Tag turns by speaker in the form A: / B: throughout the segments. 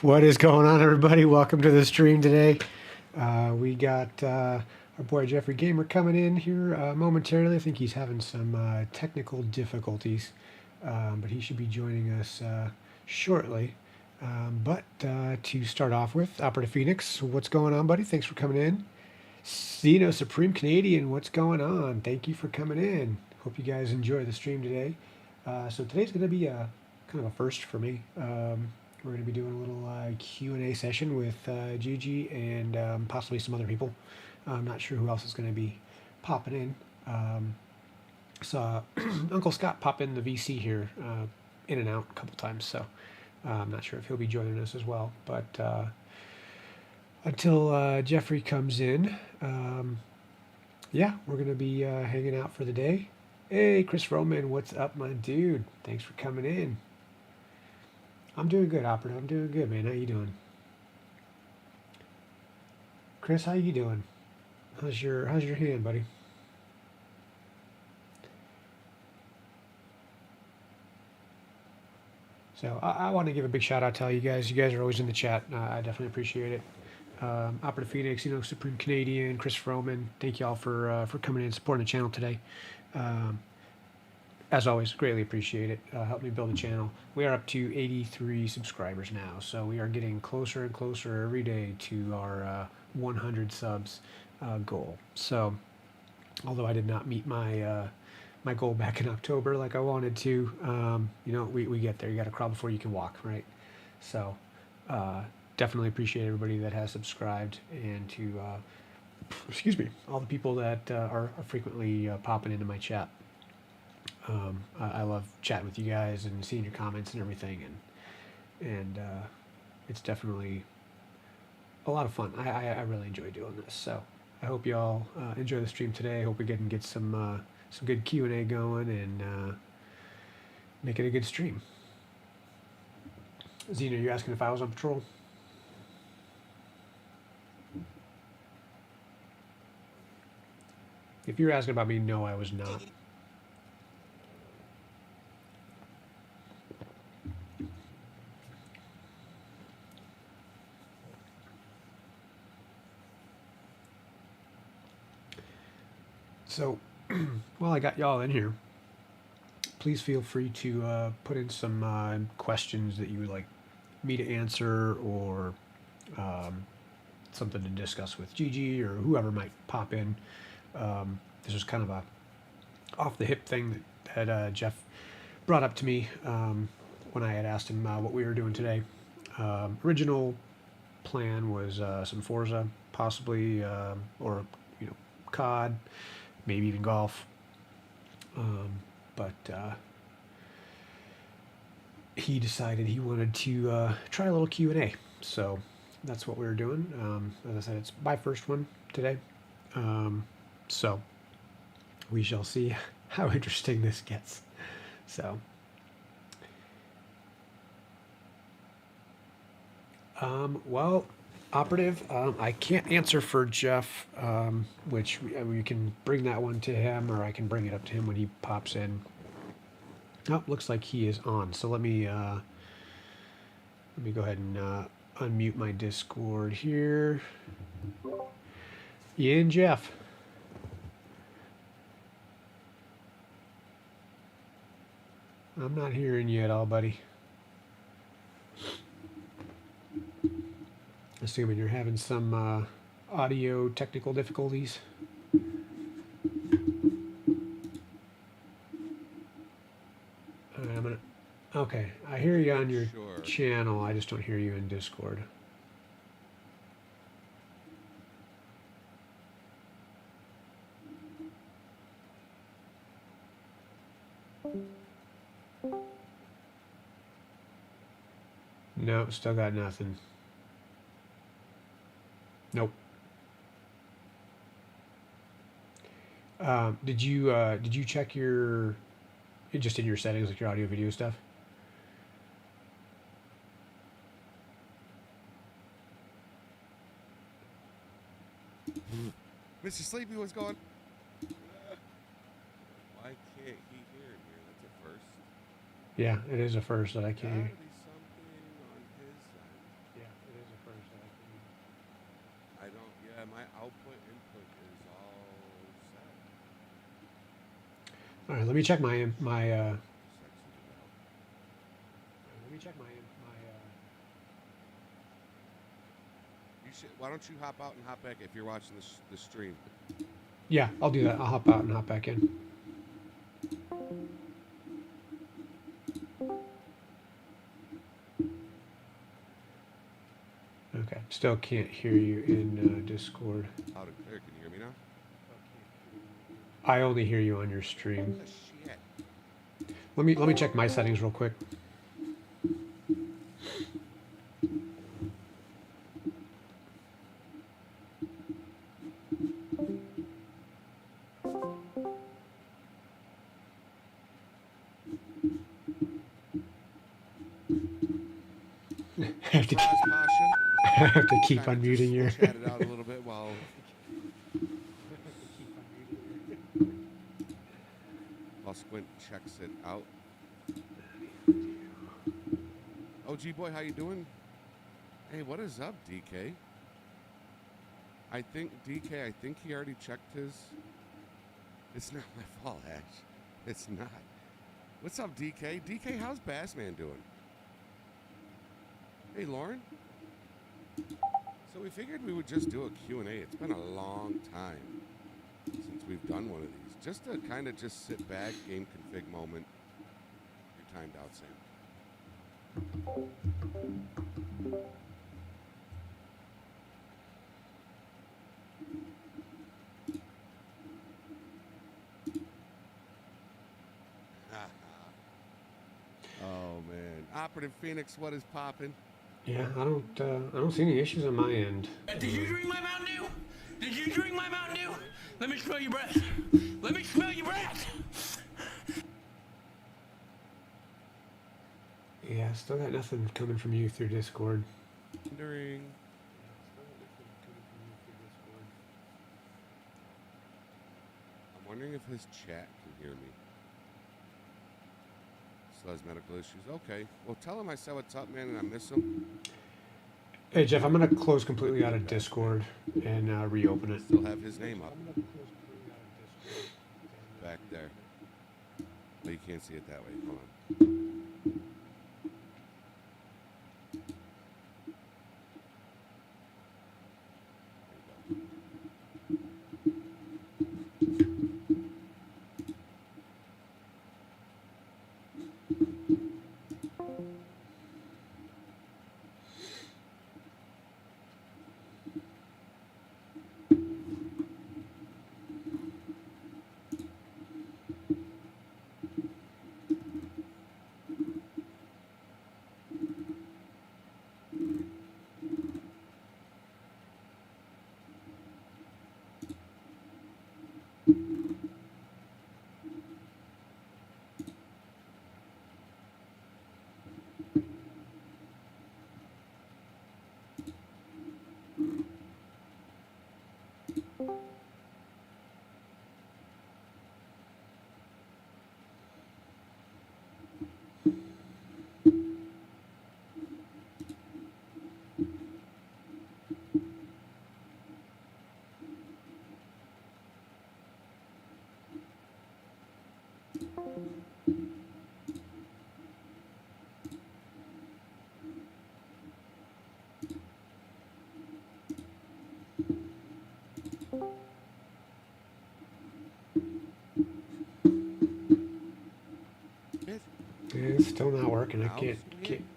A: What is going on, everybody? Welcome to the stream today. We got our boy Jeffrey Gamer coming in here momentarily. I think he's having some technical difficulties, but he should be joining us shortly. But to start off with, Operative Phoenix, what's going on, buddy? Thanks for coming in. Zeno Supreme Canadian, what's going on? Thank you for coming in. Hope you guys enjoy the stream today. So today's going to be a kind of a first for me. We're going to be doing a little Q&A session with Gigi and possibly some other people. I'm not sure who else is going to be popping in. Saw Uncle Scott pop in the VC here, in and out a couple times, so I'm not sure if he'll be joining us as well. But until Jeffrey comes in, yeah, we're going to be hanging out for the day. Hey, Chris Roman, what's up, my dude? Thanks for coming in. I'm doing good, Operative. I'm doing good, man. How you doing? Chris, how you doing? How's your hand, buddy? So I want to give a big shout out to all you guys. You guys are always in the chat. I definitely appreciate it. Operative Phoenix, you know, Supreme Canadian, Chris Roman. Thank you all for coming in and supporting the channel today. As always, greatly appreciate it. Help me build the channel. We are up to 83 subscribers now, so we are getting closer and closer every day to our 100 subs goal. So, although I did not meet my my goal back in October like I wanted to, you know, we get there. You got to crawl before you can walk, right? So, definitely appreciate everybody that has subscribed, and to excuse me, all the people that are frequently popping into my chat. I love chatting with you guys and seeing your comments and everything, and it's definitely a lot of fun. I really enjoy doing this, so I hope you all enjoy the stream today. I hope we can get some good Q&A going and make it a good stream. Zena, you're asking if I was on patrol? If you're asking about me, no, I was not. So, while I got y'all in here, please feel free to put in some questions that you would like me to answer, or something to discuss with Gigi or whoever might pop in. This was kind of a off-the-hip thing that Jeff brought up to me when I had asked him what we were doing today. Original plan was some Forza, possibly, or you know, COD. Maybe even golf, but he decided he wanted to try a little Q&A, so that's what we were doing. As I said, it's my first one today, so we shall see how interesting this gets. So, well, Operative, I can't answer for Jeff, which we can bring that one to him, or I can bring it up to him when he pops in. Oh, looks like he is on. So let me go ahead and unmute my Discord here. You in, Jeff? I'm not hearing you at all, buddy. Assuming you're having some audio technical difficulties. I'm gonna. Okay, I hear you on your channel. I just don't hear you in Discord. No, still got nothing. Nope. Did you check your just in your settings, like your audio video stuff?
B: Mr. Sleepy, what's going? Why can't he hear me? That's a first.
A: Yeah, it is a first that I can't hear.
B: Gotta be something on his side.
A: Yeah, it is a first that I can't hear.
B: I don't. Yeah, my output input is all set.
A: All right, let me check my
B: Let
A: me check my
B: You should. Why don't you hop out and hop back if you're watching the stream?
A: Yeah, I'll do that. I'll hop out and hop back in. Okay, still can't hear you in Discord.
B: Out and clear. Can you hear me now?
A: I only hear you on your stream.
B: Oh, shit.
A: Let me check my settings real quick. I have to keep unmuting you.
B: Chat it out a little bit while Squint checks it out. OG boy, how you doing? Hey, what is up, DK? I think he already checked his. It's not my fault, Ash. It's not. What's up, DK? DK, how's Bassman doing? Hey, Lauren. So we figured we would just do a Q&A. It's been a long time since we've done one of these. Just to kind of just sit back, game config moment. You're timed out, Sam. Oh man, Operative Phoenix, what is poppin'?
A: Yeah, I don't see any issues on my end.
C: Did you drink my Mountain Dew? Did you drink my Mountain Dew? Let me smell your breath. Let me smell your breath.
A: Yeah, still got nothing coming from you through Discord.
B: Wondering. I'm wondering if his chat can hear me. Still has medical issues. Okay. Well, tell him I said what's up, man, and I miss him.
A: Hey, Jeff, I'm going to close completely out of Discord and reopen it.
B: Still have his name up. Back there. But you can't see it that way. Hold on.
A: It's still not working. I
B: Now, sweet.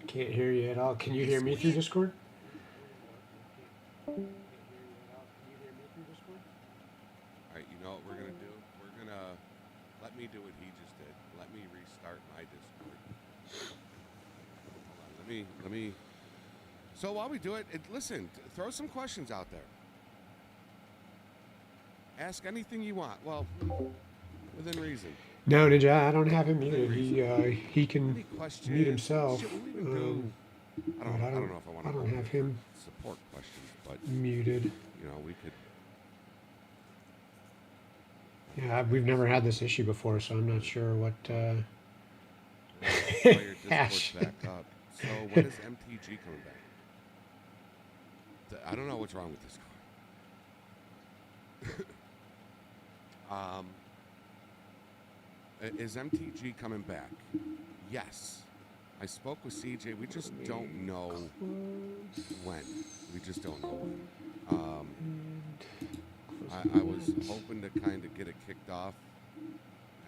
A: can't hear you at all. Can you hear me through Discord?
B: All right, you know what we're gonna do? We're gonna let me do what he just did. Let me restart my Discord. Hold on, let me. So while we do it, listen, throw some questions out there. Ask anything you want. Well, within reason.
A: No, Ninja, I don't have him muted. He can
B: Any questions?
A: mute himself.
B: Shit, we'll even do. I don't know if I want to.
A: I don't have him
B: support questions, but
A: muted.
B: you know we could.
A: Yeah, we've never had this issue before, so I'm not sure what.
B: Your
A: Hash.
B: Discord's back up. So when is MTG coming back? I don't know what's wrong with Discord. Is MTG coming back? Yes. I spoke with CJ. We just don't know when. We just don't know when. I was hoping to kind of get it kicked off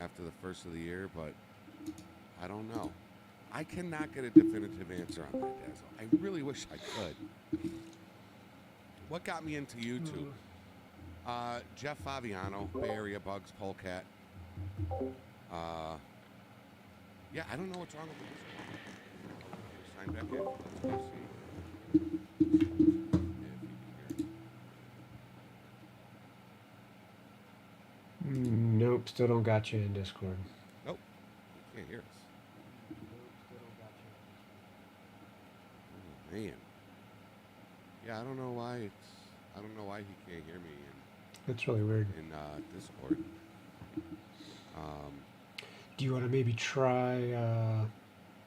B: after the first of the year, but I don't know. I cannot get a definitive answer on that, Dazzle. I really wish I could. What got me into YouTube? Jeff Faviano, Bay Area Bugs, Polecat. Yeah, I don't know what's wrong with this. Sign back in. Let's go see.
A: Nope, still don't got you in Discord.
B: Nope, you can't hear us. Oh, man. Yeah, I don't know why he can't hear me
A: That's really weird.
B: in Discord.
A: Do you want to maybe try?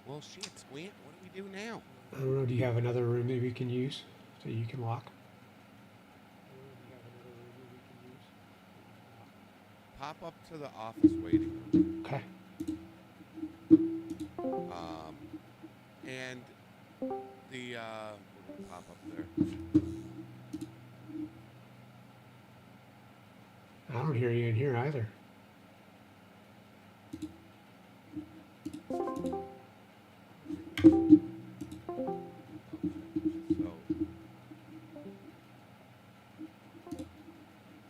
B: Well, shit, Squint. What do we do now?
A: I don't know. Do you have another room that we can use that you can lock?
B: Pop up to the office waiting room.
A: Okay.
B: And the we're gonna pop up there.
A: I don't hear you in here either.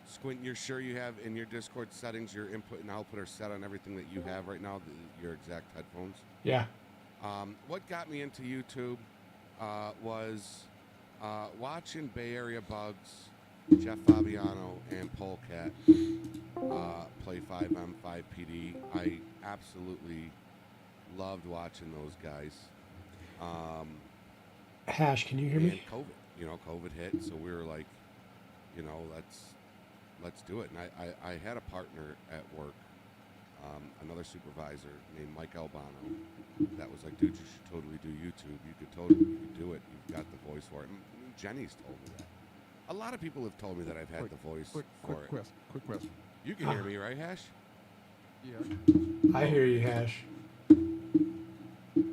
B: Squint, you're sure you have in your Discord settings your input and output are set on everything that you have right now, your exact headphones?
A: Yeah.
B: What got me into YouTube was watching Bay Area Bugs, Jeff Fabiano, and Polecat play 5M, 5PD. I absolutely loved watching those guys.
A: Hash, can you hear
B: and
A: me?
B: COVID hit, so we were like, let's do it. And I had a partner at work, another supervisor named Mike Albano, that was like, dude, you should totally do YouTube. You could do it. You've got the voice for it. And Jenny's told me that. A lot of people have told me that I've had the voice for it.
D: Quick question.
B: You can hear me, right, Hash?
D: Yeah.
A: I hear you, Hash.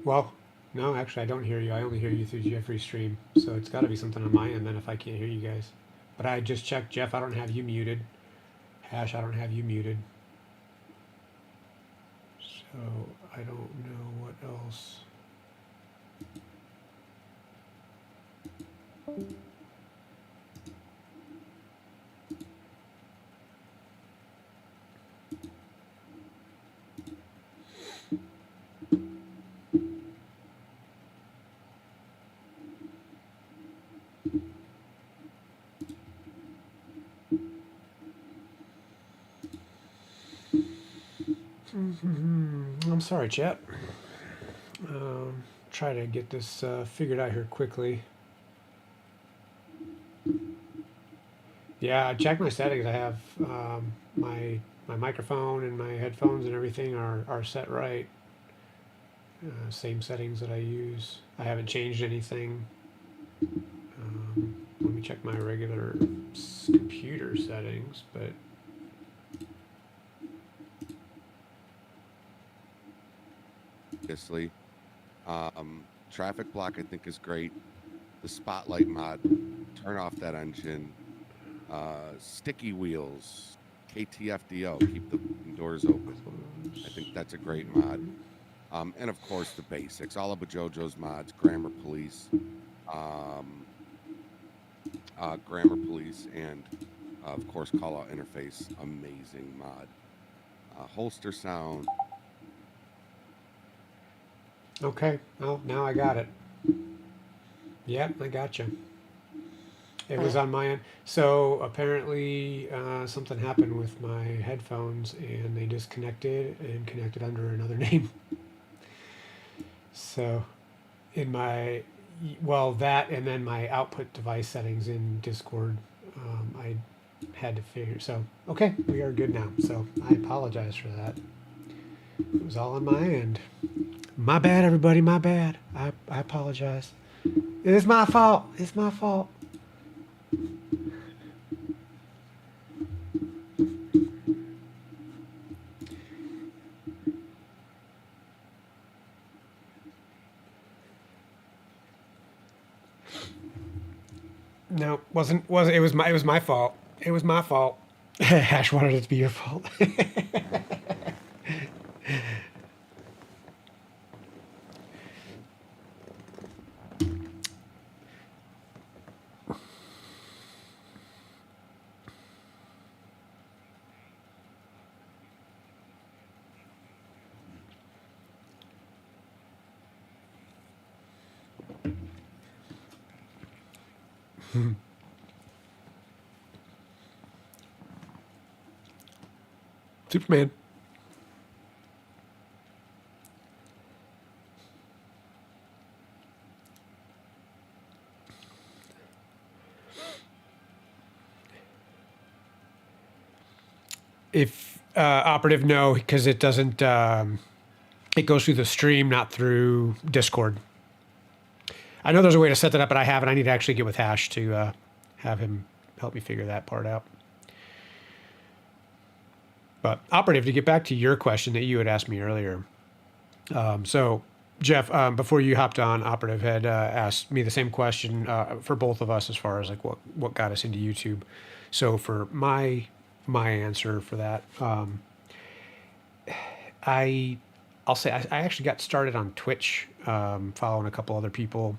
A: Well, no, actually, I don't hear you. I only hear you through Jeffrey's stream. So it's got to be something on my end then if I can't hear you guys. But I just checked, Jeff, I don't have you muted. Hash, I don't have you muted. So I don't know what else. I'm sorry, chat. Try to get this figured out here quickly. Yeah, I checked my settings. I have my microphone and my headphones and everything are set right. Same settings that I use. I haven't changed anything. Let me check my regular computer settings, but
B: Obviously. Traffic block, I think, is great. The spotlight mod, turn off that engine. Sticky wheels, KTFDO, keep the doors open. I think that's a great mod. And of course the basics, all of JoJo's mods, Grammar Police, and of course Callout Interface, amazing mod. Holster sound.
A: Okay. Oh, now I got it. Yep, I got you. It was on my end. So apparently something happened with my headphones and they disconnected and connected under another name. So in my, well, that and then my output device settings in Discord, I had to figure. So, okay, we are good now. So I apologize for that. It was all on my end. My bad, everybody. My bad. I apologize. It is my fault. It's my fault. No, it was my fault. It was my fault. Hash wanted it to be your fault. Superman. If operative, no, because it doesn't. It goes through the stream, not through Discord. I know there's a way to set that up, but I haven't. I need to actually get with Hash to have him help me figure that part out. But operative, to get back to your question that you had asked me earlier. So Jeff, before you hopped on, operative had asked me the same question for both of us as far as like what got us into YouTube. So for my answer for that, I'll say I actually got started on Twitch, following a couple other people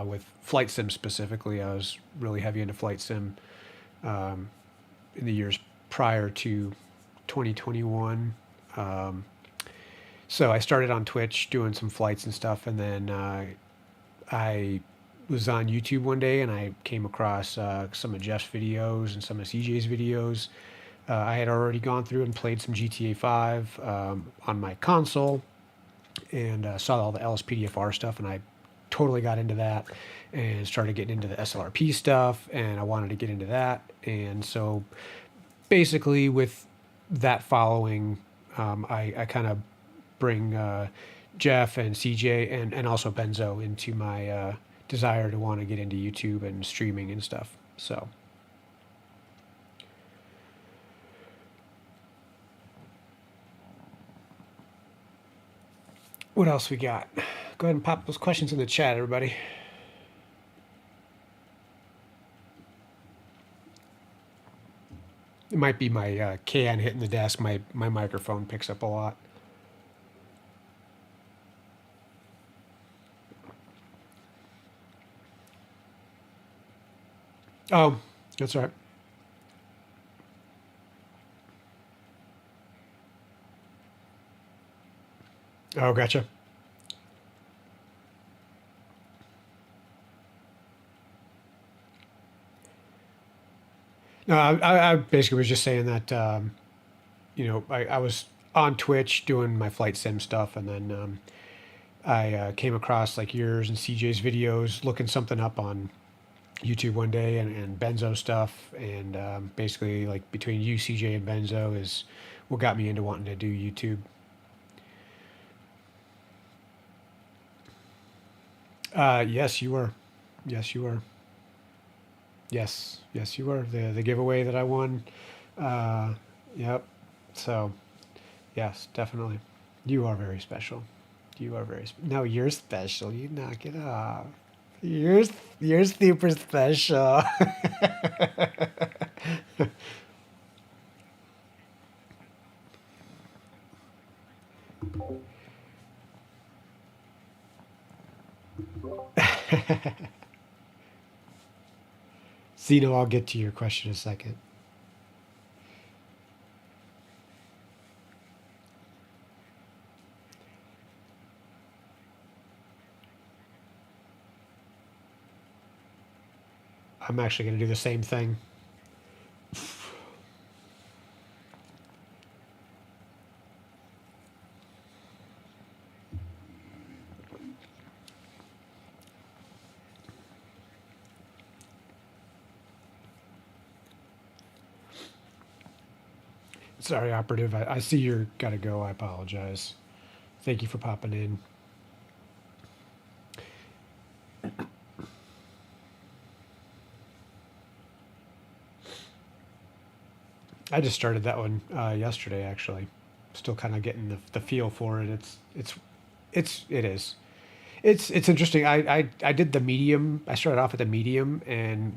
A: with flight sim specifically. I was really heavy into flight sim in the years prior to 2021. So I started on Twitch doing some flights and stuff, and then I was on YouTube one day and I came across some of Jeff's videos and some of CJ's videos. I had already gone through and played some GTA 5 on my console and saw all the LSPDFR stuff, and I totally got into that and started getting into the SLRP stuff, and I wanted to get into that. And so basically with that following, I kind of bring Jeff and CJ and also Benzo into my desire to want to get into YouTube and streaming and stuff. So what else we got? Go ahead and pop those questions in the chat, everybody. It might be my can hitting the desk. My microphone picks up a lot. Oh, that's right. Oh, gotcha. No, I basically was just saying that, you know, I was on Twitch doing my flight sim stuff, and then I came across like yours and CJ's videos, looking something up on YouTube one day, and Benzo stuff, and basically like between you, CJ, and Benzo is what got me into wanting to do YouTube. Yes, you were. Yes, you were. Yes, yes, you were. The giveaway that I won. Yep. So, yes, definitely. You are very special. You are very no, you're special. You knock it off. You're super special. Zeno, I'll get to your question in a second. I'm actually going to do the same thing. Sorry, operative. I see you're got to go. I apologize. Thank you for popping in. I just started that one yesterday, actually. Still kind of getting the feel for it. It is. It's interesting. I did the medium. I started off at the medium, and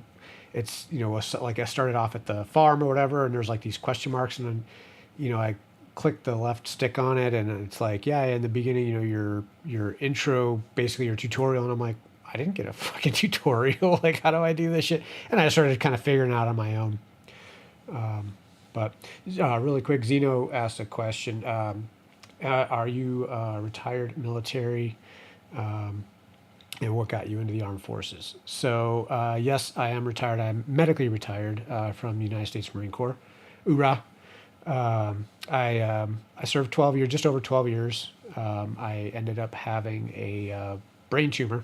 A: it's like I started off at the farm or whatever, and there's like these question marks, and then I click the left stick on it, and it's like, yeah, in the beginning, your intro, basically your tutorial, and I'm like, I didn't get a fucking tutorial. Like, how do I do this shit? And I started kind of figuring it out on my own. But really quick, Zeno asked a question. Are you retired military? And what got you into the armed forces? So, yes, I am retired. I'm medically retired from the United States Marine Corps. Hoorah! I served 12 years, just over 12 years. I ended up having a brain tumor,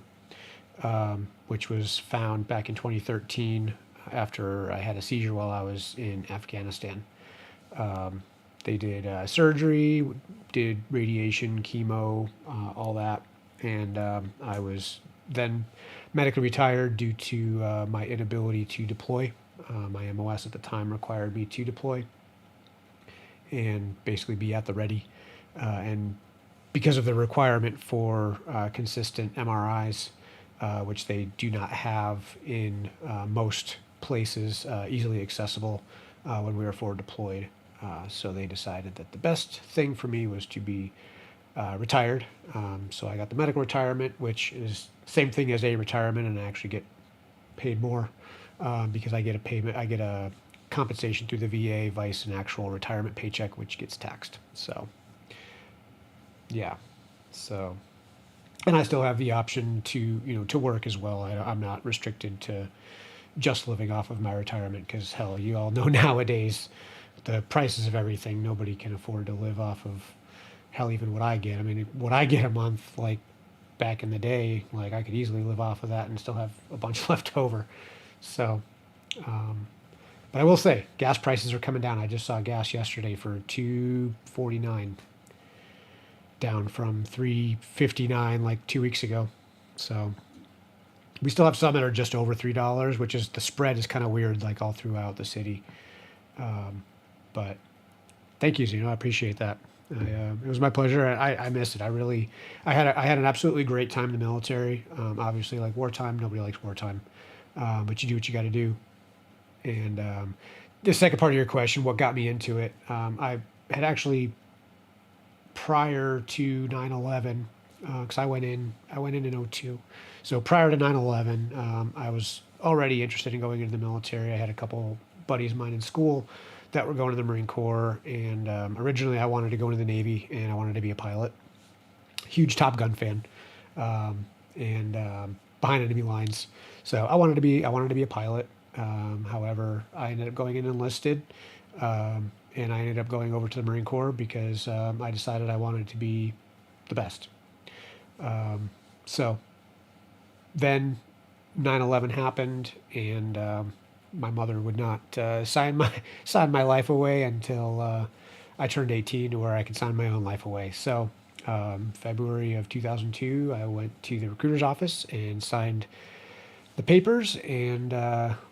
A: which was found back in 2013 after I had a seizure while I was in Afghanistan. They did surgery, did radiation, chemo, all that. And I was then medically retired due to my inability to deploy. My MOS at the time required me to deploy and basically be at the ready. And because of the requirement for consistent MRIs, which they do not have in most places easily accessible when we were forward deployed. So they decided that the best thing for me was to be retired. So I got the medical retirement, which is same thing as a retirement, and I actually get paid more because I get a compensation through the VA, vice an actual retirement paycheck, which gets taxed. So yeah, so and I still have the option to work as well. I'm not restricted to just living off of my retirement because hell, you all know nowadays the prices of everything. Nobody can afford to live off of hell, even what I get. I mean, what I get a month, like back in the day, like I could easily live off of that and still have a bunch left over. So, but I will say, gas prices are coming down. I just saw gas yesterday for $2.49, down from $3.59 like 2 weeks ago. So we still have some that are just over $3, which is the spread is kind of weird, like all throughout the city. But thank you, Zeno. I appreciate that. It was my pleasure. I missed it. I had an absolutely great time in the military. Obviously, like wartime, nobody likes wartime, but you do what you got to do. And the second part of your question, what got me into it? I had actually prior to 9/11, because I went in in 2002. So prior to 9/11, I was already interested in going into the military. I had a couple buddies of mine in school that were going to the Marine Corps, and originally I wanted to go into the Navy, and I wanted to be a pilot. Huge Top Gun fan, and behind enemy lines. So I wanted to be a pilot. However, I ended up going in enlisted, and I ended up going over to the Marine Corps because I decided I wanted to be the best. So then 9/11 happened, and my mother would not sign my life away until I turned 18, to where I could sign my own life away. So February of 2002, I went to the recruiter's office and signed the papers, and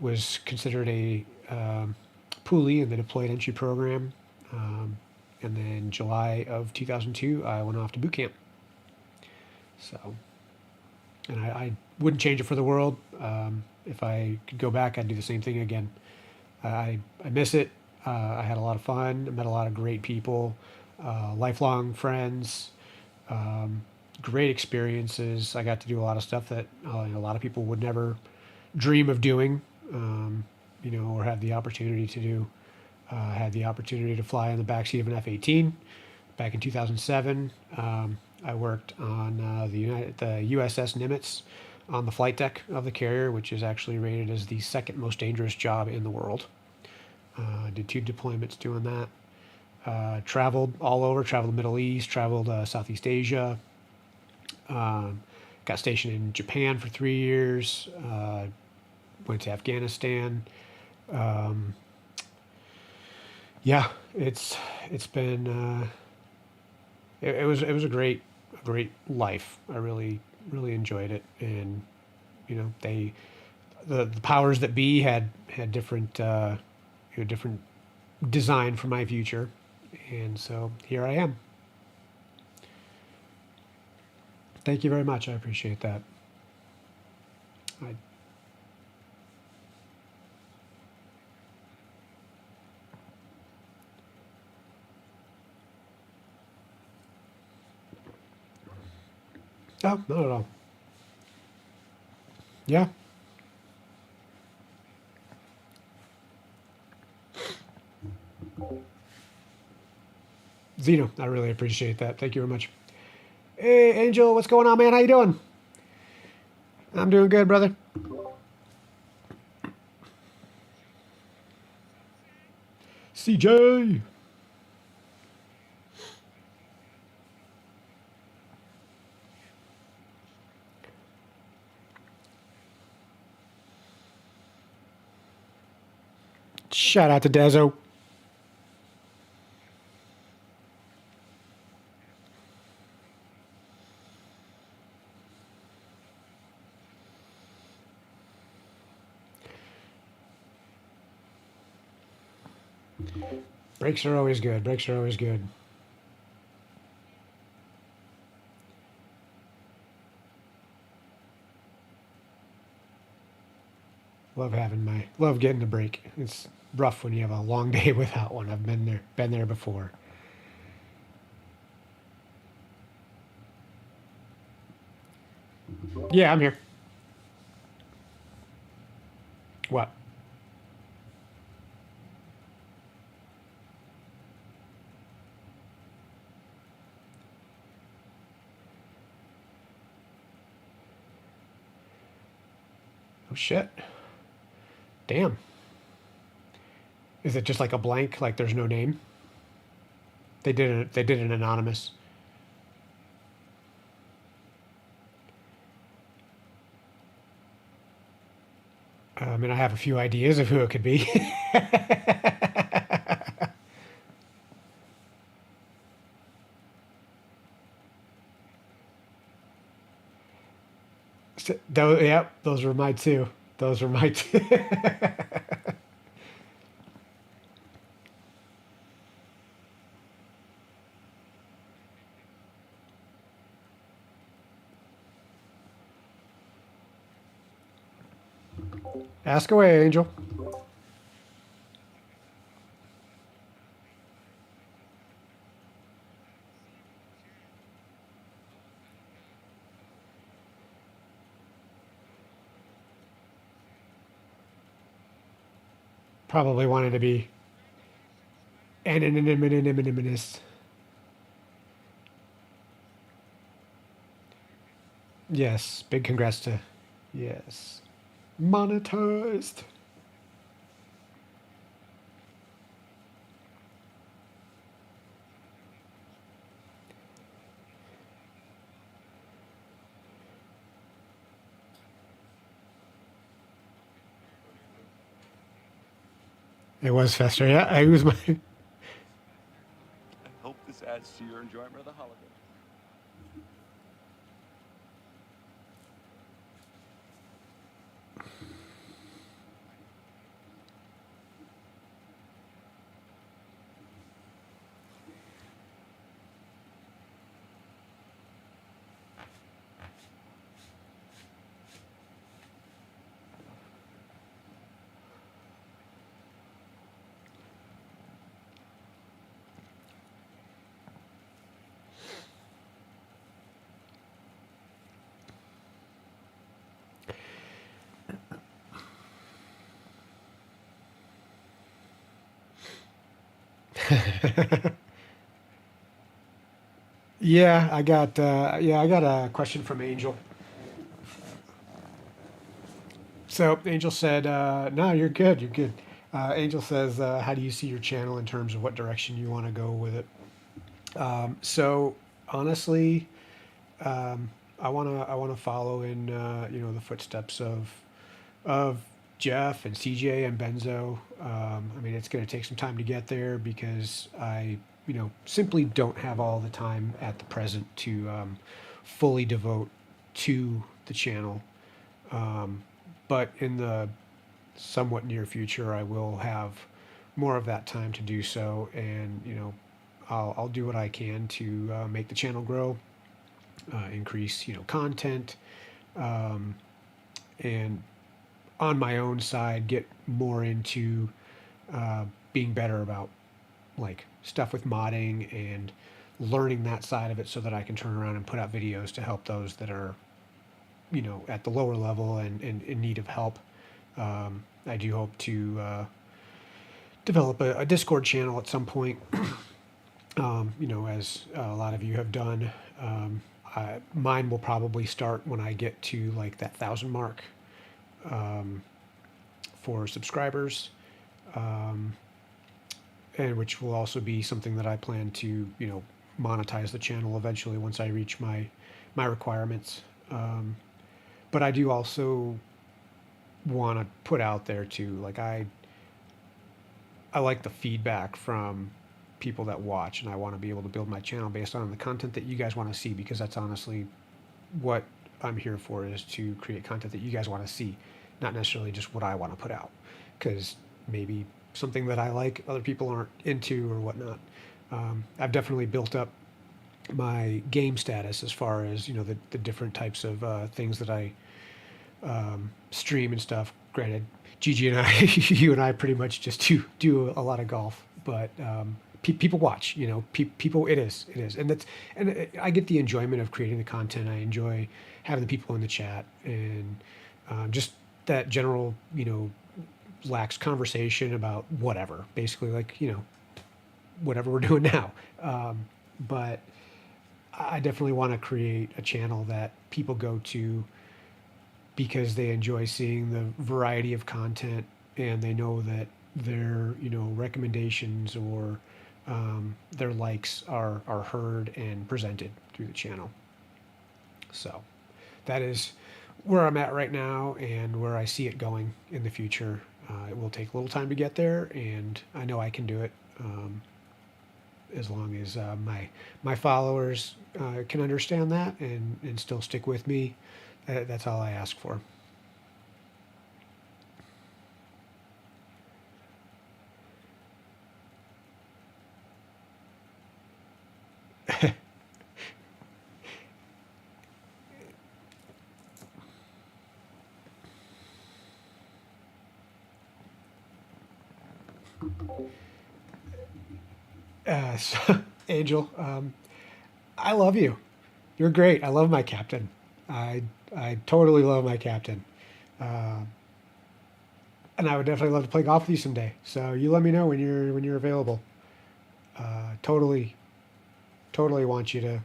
A: was considered a poolee in the deployed entry program. And then July of 2002, I went off to boot camp. So, and I wouldn't change it for the world. If I could go back, I'd do the same thing again. I miss it. I had a lot of fun. I met a lot of great people, lifelong friends. great experiences. I got to do a lot of stuff that a lot of people would never dream of doing, you know, or have the opportunity to do. Had the opportunity to fly in the backseat of an F-18 back in 2007. I worked on the USS Nimitz on the flight deck of the carrier, which is actually rated as the second most dangerous job in the world. Did 2 deployments doing that. Traveled all over, traveled the Middle East, traveled Southeast Asia. Got stationed in Japan for 3 years. Went to Afghanistan. Yeah, it's been it was a great life. I really enjoyed it, and you know the powers that be had different different design for my future, and so here I am. Thank you very much. I appreciate that. Oh, not at all. Yeah. Zeno, I really appreciate that. Thank you very much. Hey, Angel, what's going on, man? How you doing? I'm doing good, brother. CJ. Shout out to Dezo. Breaks are always good. Breaks are always good. Love getting a break. It's rough when you have a long day without one. I've been there before. Yeah, I'm here. What? Oh shit. Damn. Is it just like a blank, like there's no name? They did an anonymous. I mean, I have a few ideas of who it could be. Yep, those were my two. Those were my two. Ask away, Angel. Probably wanted to be anonymous. Yes, big congrats to yes. Monetized. It was Fester, yeah. It was my
E: I hope this adds to your enjoyment of the holiday.
A: Yeah, I got a question from Angel. So Angel said, "No, you're good. You're good." Angel says, "How do you see your channel in terms of what direction you want to go with it?" So honestly, I wanna follow in the footsteps of Jeff and CJ and Benzo. I mean, it's going to take some time to get there because I simply don't have all the time at the present to fully devote to the channel. But in the somewhat near future, I will have more of that time to do so, and I'll do what I can to make the channel grow, increase content, and on my own side get more into being better about like stuff with modding and learning that side of it so that I can turn around and put out videos to help those that are at the lower level and in need of help. I do hope to develop a Discord channel at some point. As a lot of you have done. Mine will probably start when I get to like that 1,000 mark for subscribers, and which will also be something that I plan to monetize the channel eventually once I reach my requirements. But I do also want to put out there too, like I like the feedback from people that watch, and I want to be able to build my channel based on the content that you guys want to see, because that's honestly what I'm here for, is to create content that you guys want to see, not necessarily just what I want to put out, because maybe something that I like other people aren't into or whatnot. I've definitely built up my game status as far as the different types of things that I stream and stuff. Granted, Gigi and I, you and I pretty much just do a lot of golf, but people watch. People. It is, and I get the enjoyment of creating the content. I enjoy having the people in the chat and just that general lax conversation about whatever, basically, like whatever we're doing now. But I definitely want to create a channel that people go to because they enjoy seeing the variety of content, and they know that their recommendations or their likes are heard and presented through the channel. So that is where I'm at right now and where I see it going in the future. It will take a little time to get there, and I know I can do it, as long as my followers can understand that and still stick with me. That's all I ask for. So, Angel, I love you. You're great. I love my captain. I totally love my captain. And I would definitely love to play golf with you someday. So you let me know when you're available. Totally want you to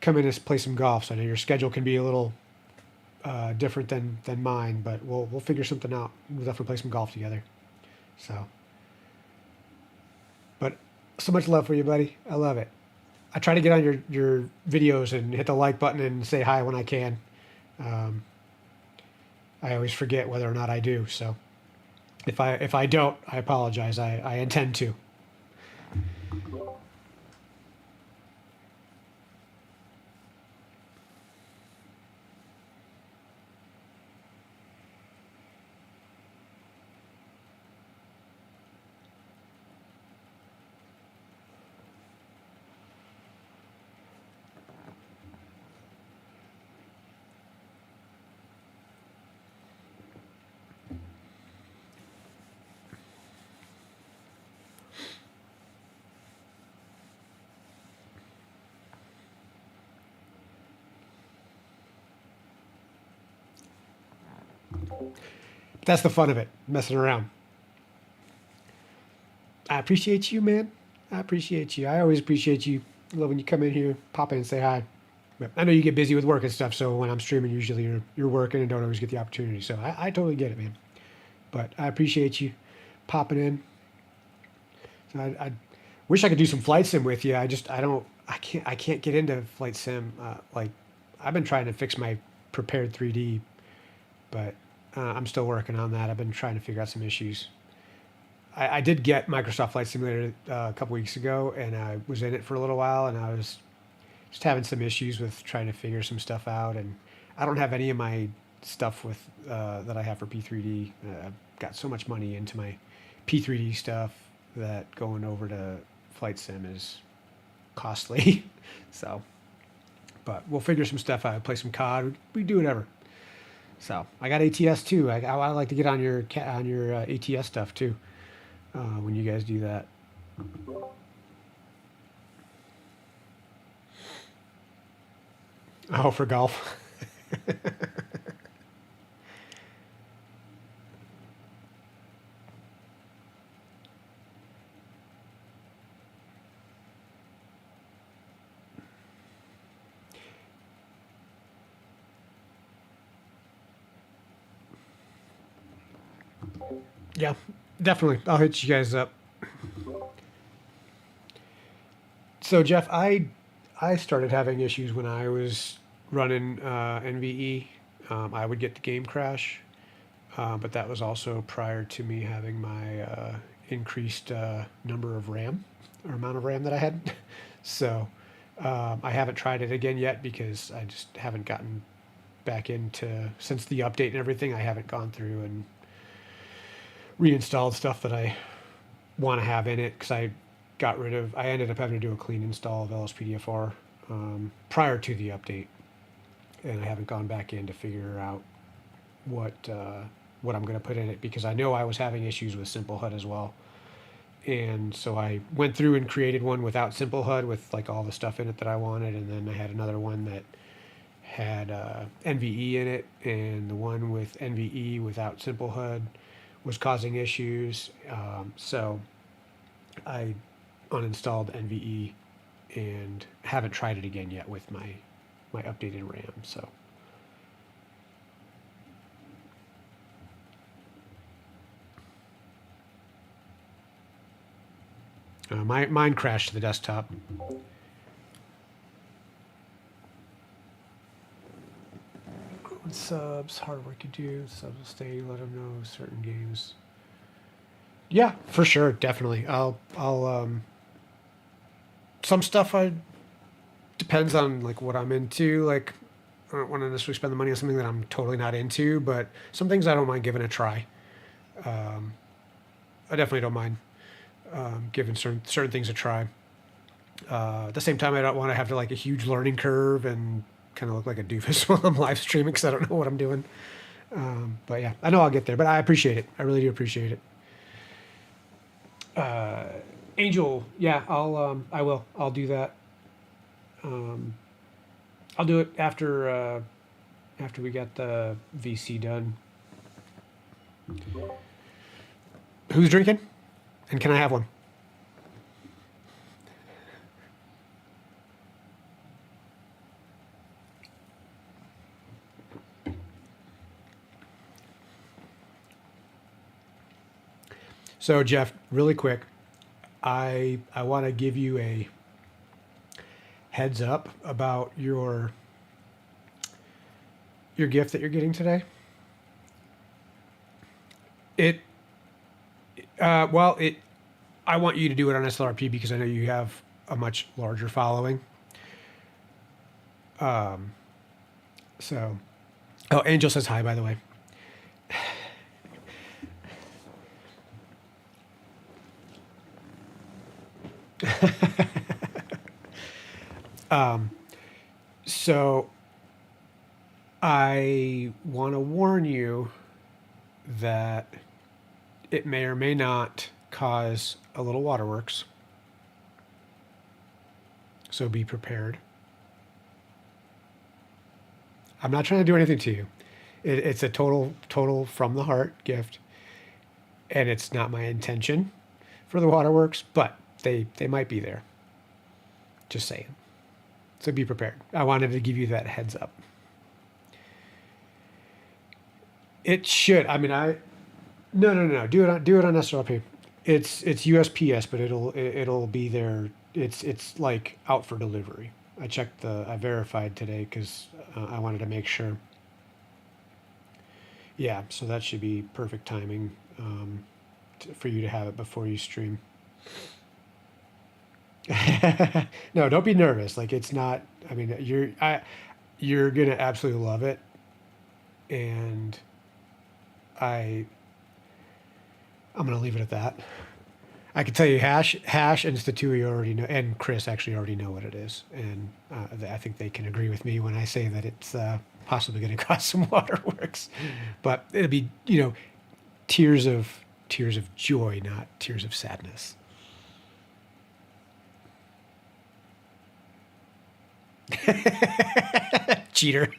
A: come in and play some golf. So I know your schedule can be a little different than mine, but we'll figure something out. We'll definitely play some golf together. So, but so much love for you, buddy. I love it. I try to get on your videos and hit the like button and say hi when I can. I always forget whether or not I do. So if I don't, I apologize. I intend to. That's the fun of it, messing around. I appreciate you, man. I appreciate you. I always appreciate you. Love when you come in here, pop in and say hi. But I know you get busy with work and stuff, so when I'm streaming, usually you're working and don't always get the opportunity. So I totally get it, man. But I appreciate you popping in. So I wish I could do some flight sim with you. I can't get into flight sim. Like I've been trying to fix my prepared 3D, but I'm still working on that. I've been trying to figure out some issues. I did get Microsoft Flight Simulator a couple weeks ago, and I was in it for a little while, and I was just having some issues with trying to figure some stuff out. And I don't have any of my stuff with that I have for P3D. I've got so much money into my P3D stuff that going over to Flight Sim is costly. So, but we'll figure some stuff out. Play some COD. We do whatever. So I got ATS too. I like to get on your ATS stuff too. When you guys do that. Oh, for golf. Yeah, definitely. I'll hit you guys up. So Jeff, I started having issues when I was running NVE. I would get the game crash, but that was also prior to me having my increased number of RAM or amount of RAM that I had. So I haven't tried it again yet because I just haven't gotten back into, since the update and everything, I haven't gone through and reinstalled stuff that I want to have in it, because I ended up having to do a clean install of LSPDFR prior to the update, and I haven't gone back in to figure out what I'm going to put in it, because I know I was having issues with Simple HUD as well. And so I went through and created one without Simple HUD with like all the stuff in it that I wanted, and then I had another one that had NVE in it, and the one with NVE without Simple HUD was causing issues. So I uninstalled NVE and haven't tried it again yet with my updated RAM. So mine crashed to the desktop. Subs, hard work you do. Subs will stay. Let them know certain games. Yeah, for sure, definitely. I'll some stuff depends on like what I'm into. Like I don't want to necessarily spend the money on something that I'm totally not into, but some things I don't mind giving a try. I definitely don't mind giving certain things a try. At the same time, I don't want to have to like a huge learning curve and kind of look like a doofus while I'm live streaming because I don't know what I'm doing. But yeah, I know I'll get there, but I appreciate it. I really do appreciate it. Angel, yeah, I will. I'll do that. I'll do it after we get the VC done. Who's drinking? And can I have one? So Jeff, really quick, I want to give you a heads up about your gift that you're getting today. I want you to do it on SLRP because I know you have a much larger following. Oh, Angel says hi, by the way. So I want to warn you that it may or may not cause a little waterworks. So be prepared. I'm not trying to do anything to you. It's a total from the heart gift. And it's not my intention for the waterworks, but they might be there. Just saying. So be prepared. I wanted to give you that heads up. It should. I mean, no. Do it on SRP. It's USPS, but it'll be there. It's like out for delivery. I verified today because I wanted to make sure. Yeah, so that should be perfect timing for you to have it before you stream. No, don't be nervous. Like, it's not. I mean, you're gonna absolutely love it, and I'm gonna leave it at that. I can tell you, Hash, and Statui already know, and Chris actually already know what it is, and I think they can agree with me when I say that it's possibly going to cost some waterworks, but it'll be, tears of joy, not tears of sadness. Cheater.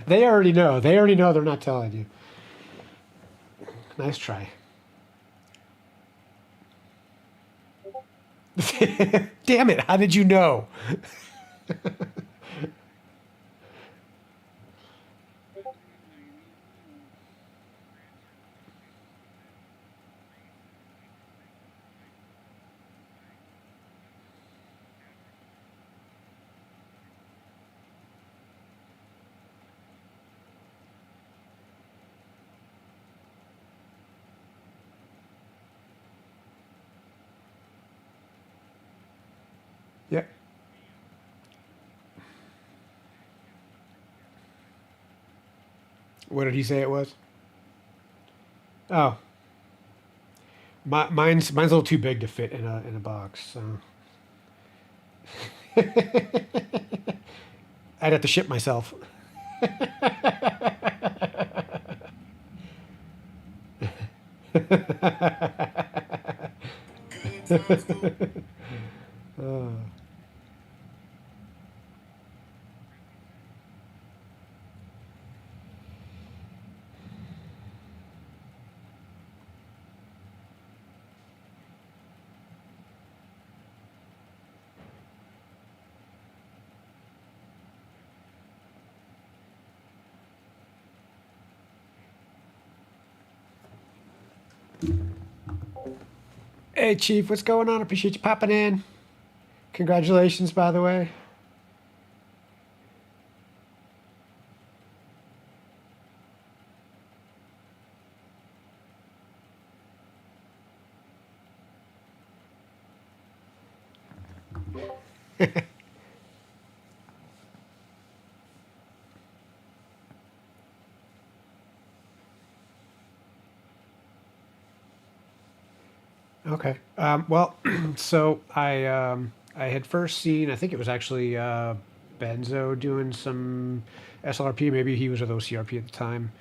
A: They already know. They're not telling you. Nice try. Damn it, how did you know? Yep. What did he say it was? Oh, mine's a little too big to fit in a box. So I'd have to ship myself. Oh. Hey, Chief, what's going on? Appreciate you popping in. Congratulations, by the way. Okay. Well, so I had first seen, I think it was actually Benzo doing some SLRP. Maybe he was with OCRP at the time.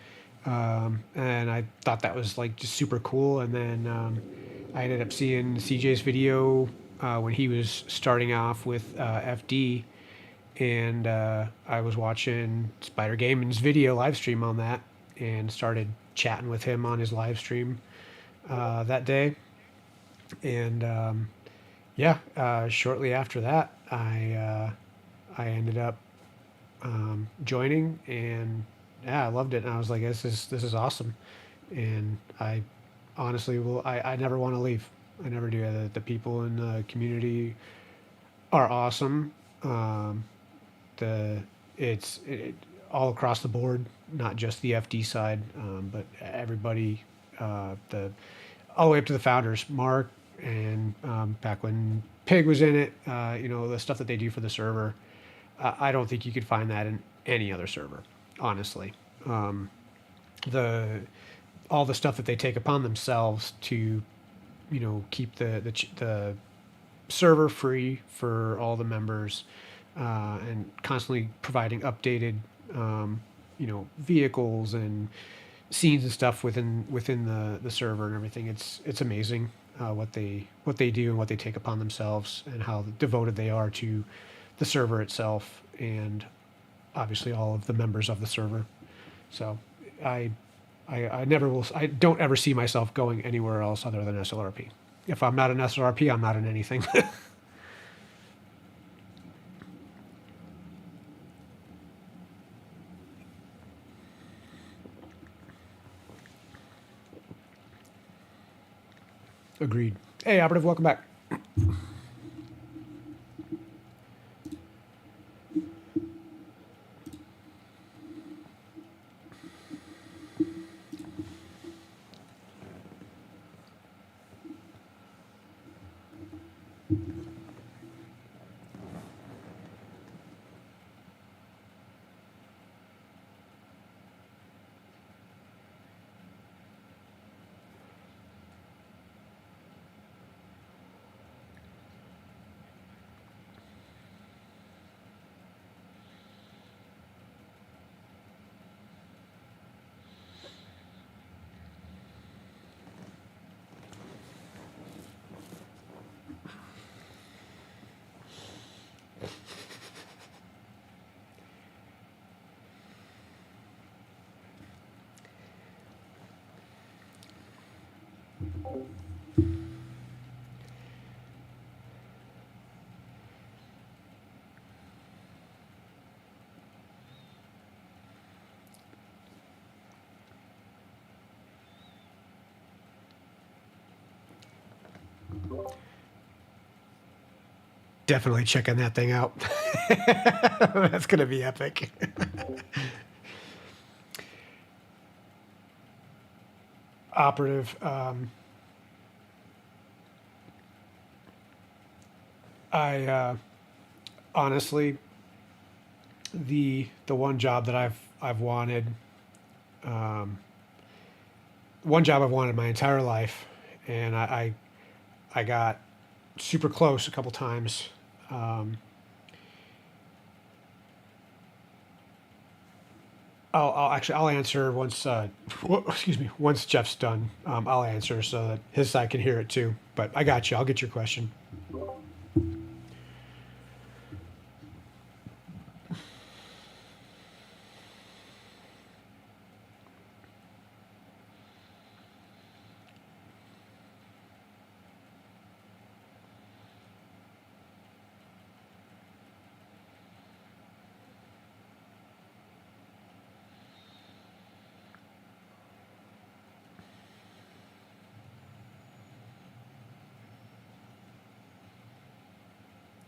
A: And I thought that was like just super cool. And then I ended up seeing CJ's video when he was starting off with FD. And I was watching SpyderGaming's video live stream on that and started chatting with him on his live stream that day. And shortly after that, I ended up joining, and yeah, I loved it. And I was like, this is awesome, and I honestly I never want to leave. I never do. The people in the community are awesome. It's all across the board, not just the FD side, but everybody, all the way up to the founders, Mark. And back when Pig was in it, the stuff that they do for the server, I don't think you could find that in any other server, honestly. All the stuff that they take upon themselves to, keep the server free for all the members, and constantly providing updated, vehicles and scenes and stuff within the server and everything. It's amazing. What they do and what they take upon themselves, and how devoted they are to the server itself, and obviously all of the members of the server. So I I never will. I don't ever see myself going anywhere else other than SLRP. If I'm not an SLRP, I'm not in anything. Agreed. Hey, Operative, welcome back. Definitely checking that thing out. That's going to be epic. Operative. I honestly, the one job that I've wanted, one job I've wanted my entire life, and I got super close a couple times. I'll answer once. Excuse me. Once Jeff's done, I'll answer so that his side can hear it too. But I got you. I'll get your question.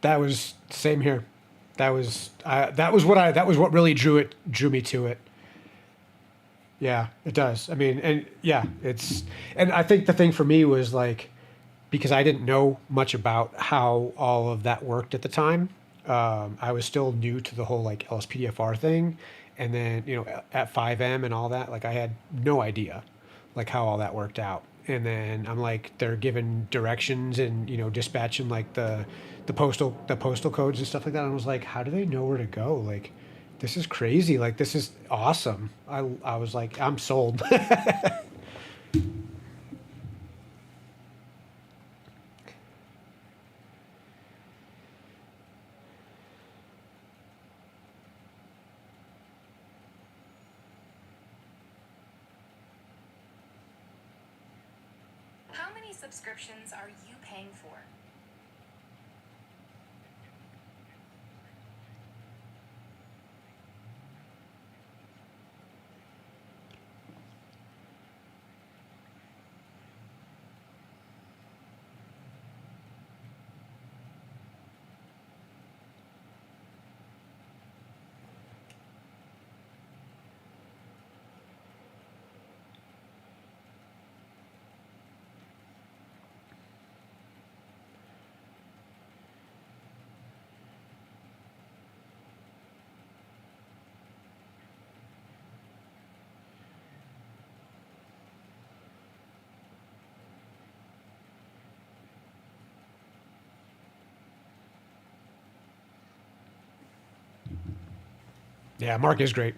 A: That was same here. That was what really drew me to it. Yeah, it does. I mean, and yeah, and I think the thing for me was like, because I didn't know much about how all of that worked at the time. I was still new to the whole like LSPDFR thing, and then at 5M and all that, like I had no idea like how all that worked out. And then I'm like, they're giving directions and dispatching like the postal codes and stuff like that. And I was like, how do they know where to go? Like, this is crazy. Like, this is awesome. I was like, I'm sold.
F: How many subscriptions are you paying for?
A: Yeah, Mark is great.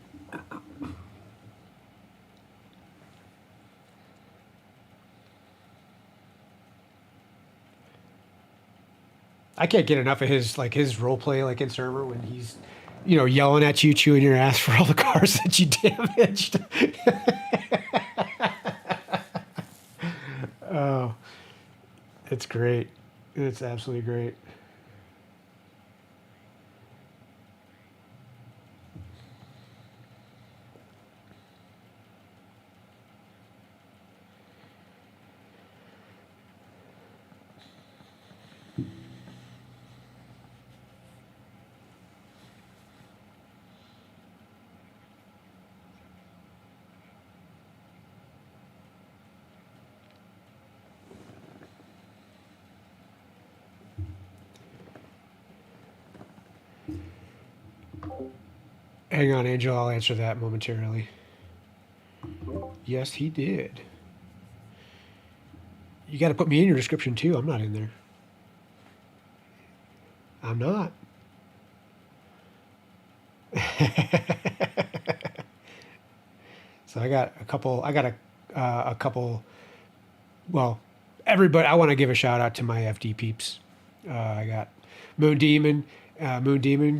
A: I can't get enough of his role play like in server when he's yelling at you, chewing your ass for all the cars that you damaged. It's great. It's absolutely great. Hang on, Angel. I'll answer that momentarily. Yes, he did. You got to put me in your description too. I'm not in there. I'm not. So I got a couple. A couple. Well, everybody. I want to give a shout out to my FD peeps. I got MoonDemon,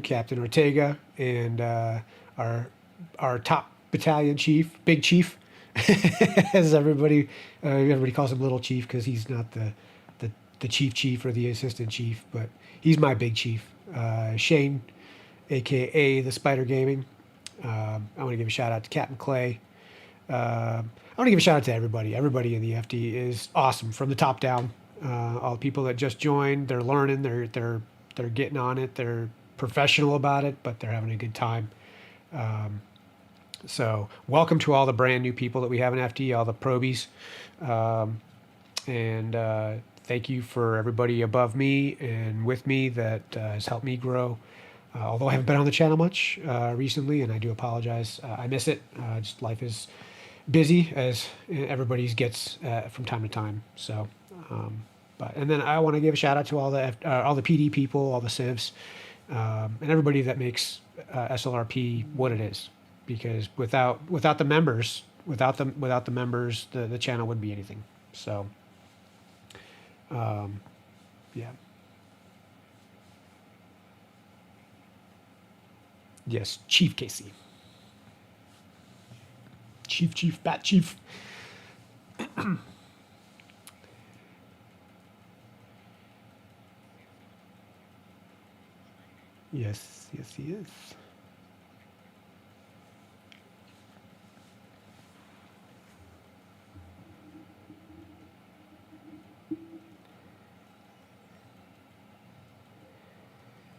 A: Captain Ortega, and our top battalion chief, Big Chief, as everybody calls him Little Chief because he's not the chief or the assistant chief, but he's my Big Chief, Shane, aka TheSpyderGaming. I want to give a shout out to Captain Clay. I want to give a shout out to everybody. Everybody in the FD is awesome from the top down. All the people that just joined, they're learning, they're getting on it, they're professional about it, but they're having a good time. So welcome to all the brand new people that we have in FD, all the probies. And thank you for everybody above me and with me that has helped me grow. Although I haven't been on the channel much recently, and I do apologize. I miss it. Just life is busy, as everybody's gets from time to time. So, and then I want to give a shout out to all the PD people, all the civs, and everybody that makes SLRP what it is. Because without the members, the channel wouldn't be anything. So, yeah. Yes, Chief Casey. Chief, Bat Chief. Yes, he is.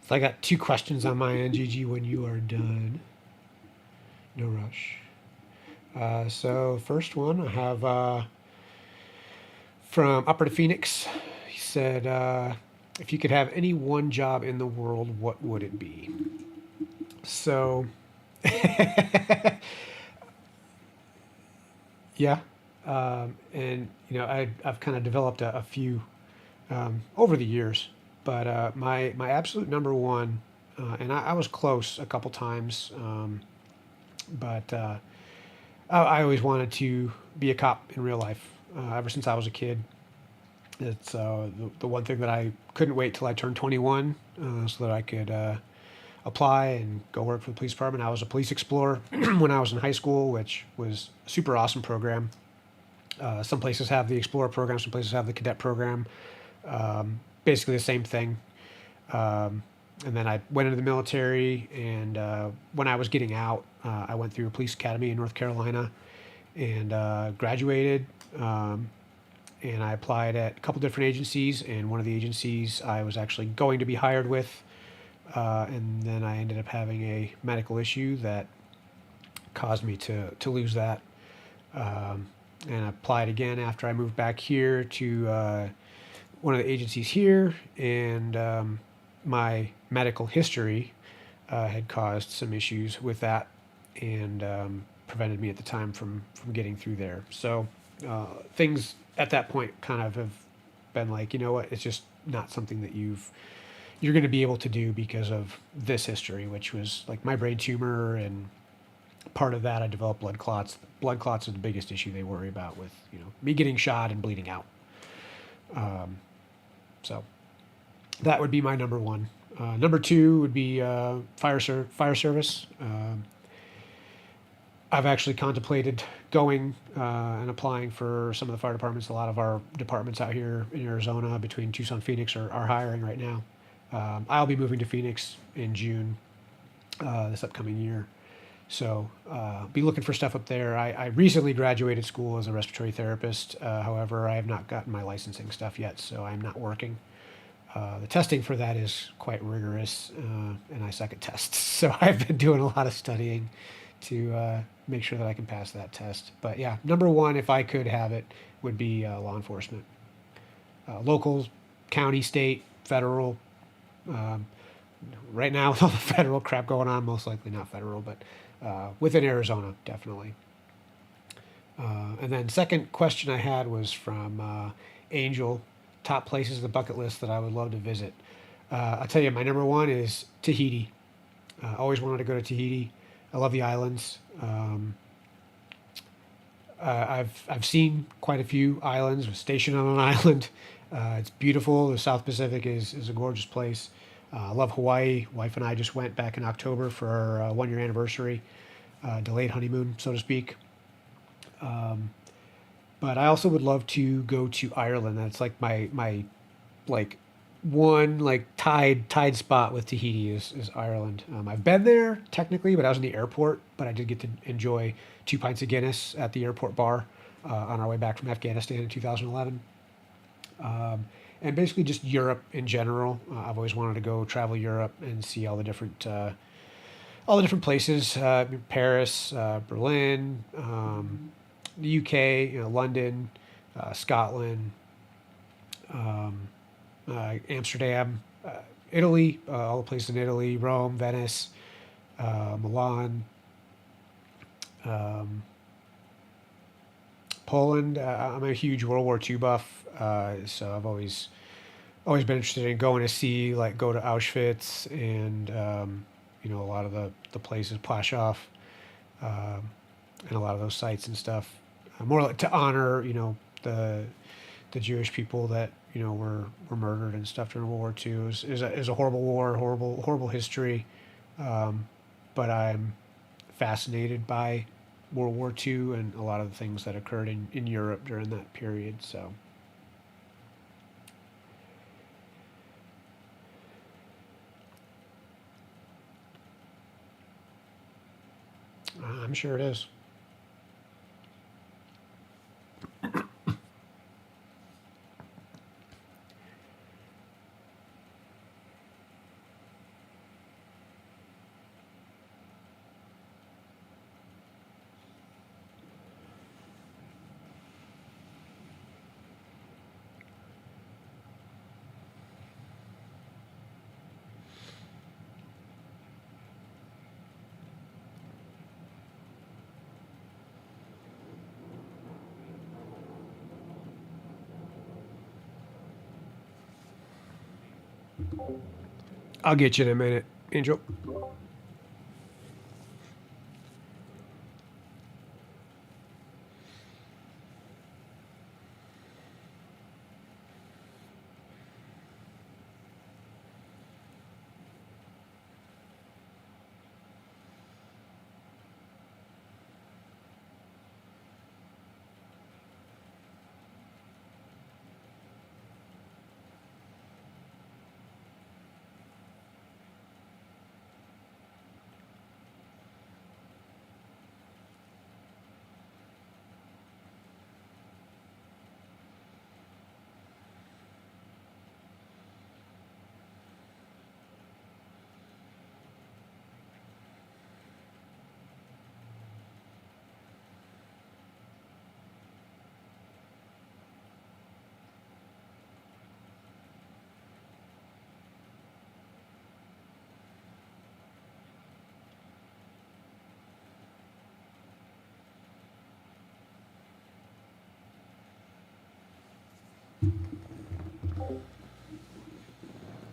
A: So I got 2 questions on my end, Gigi, when you are done. No rush. So first one I have from Upper to Phoenix. He said, if you could have any one job in the world, what would it be? So, yeah. And, you know, I've kind of developed a few over the years. But my absolute number one, and I was close a couple times, but I always wanted to be a cop in real life ever since I was a kid. It's the one thing that I couldn't wait till I turned 21 so that I could apply and go work for the police department. I was a police explorer when I was in high school, which was a super awesome program. Some places have the explorer program, some places have the cadet program. Basically the same thing. And then I went into the military, and when I was getting out, I went through a police academy in North Carolina and graduated. And I applied at a couple different agencies, and one of the agencies I was actually going to be hired with. And then I ended up having a medical issue that caused me to lose that. And I applied again after I moved back here to one of the agencies here, and my medical history had caused some issues with that, and prevented me at the time from getting through there. So things at that point kind of have been like, you know what, it's just not something that you're going to be able to do because of this history, which was like my brain tumor, and part of that I developed blood clots. Blood clots are the biggest issue they worry about with, you know, me getting shot and bleeding out. So that would be my number one. Number 2 would be fire service. I've actually contemplated going and applying for some of the fire departments. A lot of our departments out here in Arizona, between Tucson, Phoenix, are hiring right now. I'll be moving to Phoenix in June this upcoming year. So be looking for stuff up there. I recently graduated school as a respiratory therapist. However, I have not gotten my licensing stuff yet, so I'm not working. The testing for that is quite rigorous, and I suck at tests. So I've been doing a lot of studying to make sure that I can pass that test. But yeah, number one, if I could have it, would be law enforcement. Local, county, state, federal. Right now, with all the federal crap going on, most likely not federal, but within Arizona, definitely. And then second question I had was from Angel, top places on the bucket list that I would love to visit. I'll tell you, my number one is Tahiti. Always wanted to go to Tahiti. I love the islands. I've seen quite a few islands. Was stationed on an island. It's beautiful. The South Pacific is a gorgeous place. I love Hawaii. Wife and I just went back in October for our 1 year anniversary, delayed honeymoon, so to speak. But I also would love to go to Ireland. That's like my like one like tied spot with Tahiti is Ireland. I've been there technically, but I was in the airport. But I did get to enjoy 2 pints of Guinness at the airport bar on our way back from Afghanistan in 2011. And basically just Europe in general. I've always wanted to go travel Europe and see all the different places. Paris, Berlin, the UK, London, Scotland, Amsterdam, Italy, all the places in Italy, Rome, Venice, Milan, Poland. I'm a huge World War II buff, so I've always been interested in going to see, like, go to Auschwitz and a lot of the places, Plaszow, and a lot of those sites and stuff. More like to honor, the Jewish people that were murdered and stuff during World War II. Is a horrible war, horrible history, but I'm fascinated by World War II and a lot of the things that occurred in Europe during that period. So I'm sure it is. I'll get you in a minute, Angel.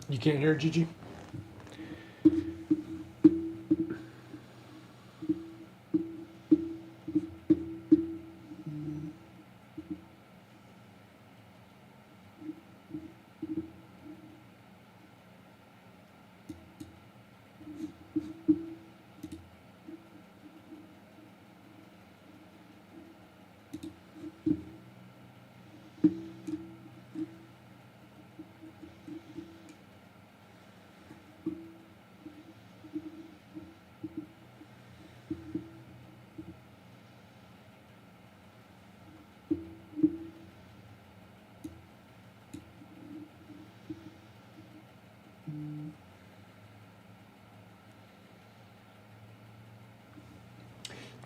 A: You can't hear it, Gigi?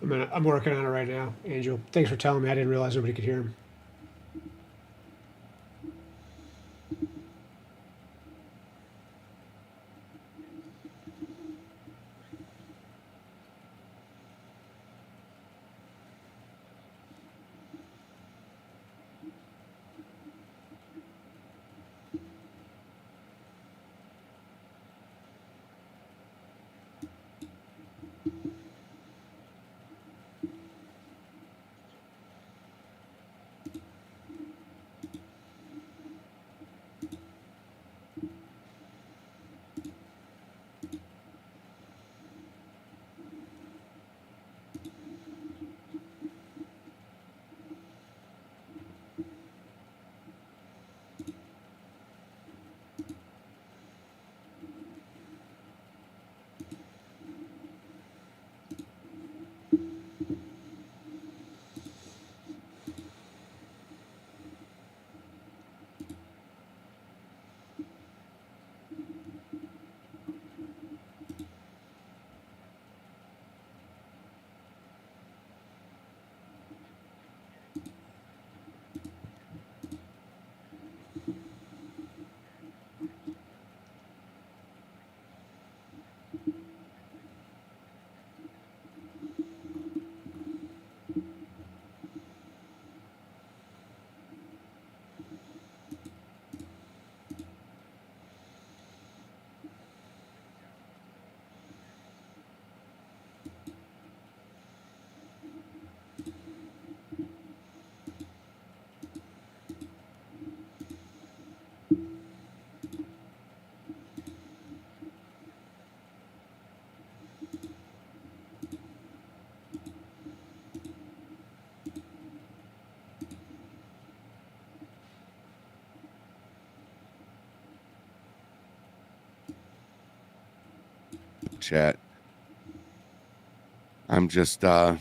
A: I'm working on it right now, Angel. Thanks for telling me. I didn't realize nobody could hear him.
B: Chat. I'm just I'm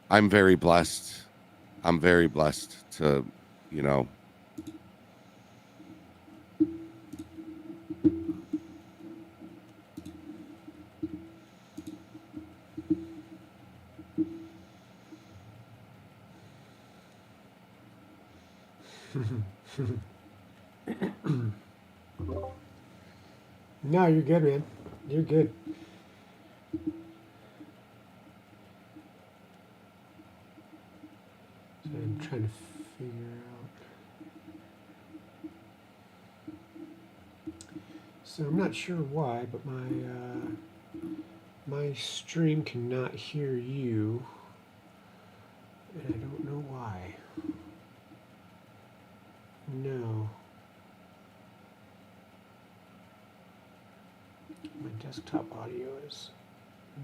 B: very blessed. I'm very blessed to, you know,
A: No, you're good, man. You're good. So I'm trying to figure out. So I'm not sure why, but my stream cannot hear you, and I don't know why. No. My desktop audio is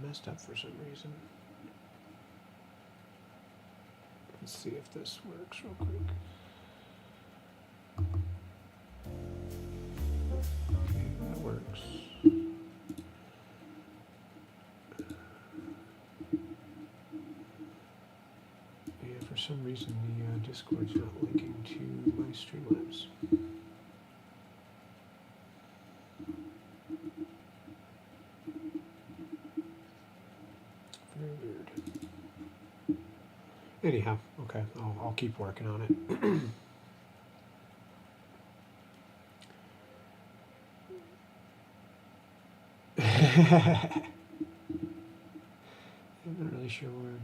A: messed up for some reason. Let's see if this works real quick. Okay, that works. Yeah, for some reason the Discord's not linking to my Streamlabs. Very weird. Anyhow, okay, I'll keep working on it. I'm not really sure where.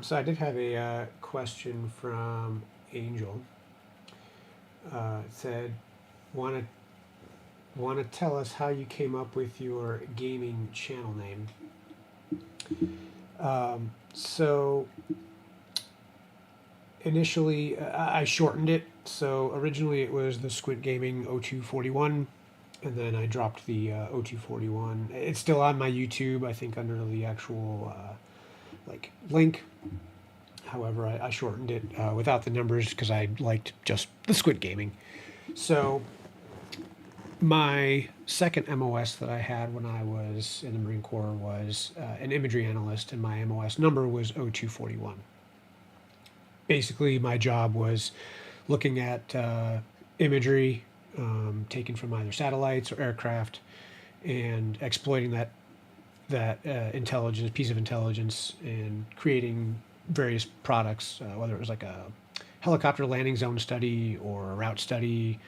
A: So I did have a question from Angel. It said, want to tell us how you came up with your gaming channel name? So initially I shortened it. So originally it was the Squid Gaming 0241. And then I dropped the 0241. It's still on my YouTube, I think, under the actual like link. However, I shortened it without the numbers because I liked just the Squid Gaming. So my second MOS that I had when I was in the Marine Corps was an imagery analyst, and my MOS number was 0241. Basically, my job was looking at imagery taken from either satellites or aircraft and exploiting that that intelligence, piece of intelligence, and creating various products, whether it was like a helicopter landing zone study or a route study,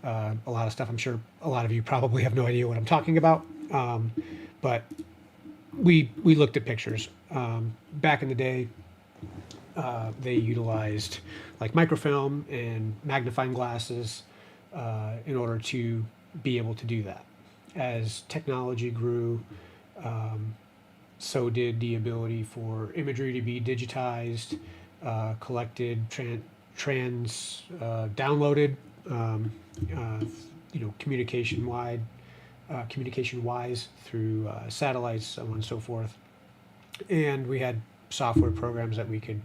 A: a lot of stuff. I'm sure a lot of you probably have no idea what I'm talking about, but we looked at pictures. Back in the day, they utilized like microfilm and magnifying glasses in order to be able to do that. As technology grew, so did the ability for imagery to be digitized, collected, downloaded, communication wise through satellites, so on and so forth. And we had software programs that we could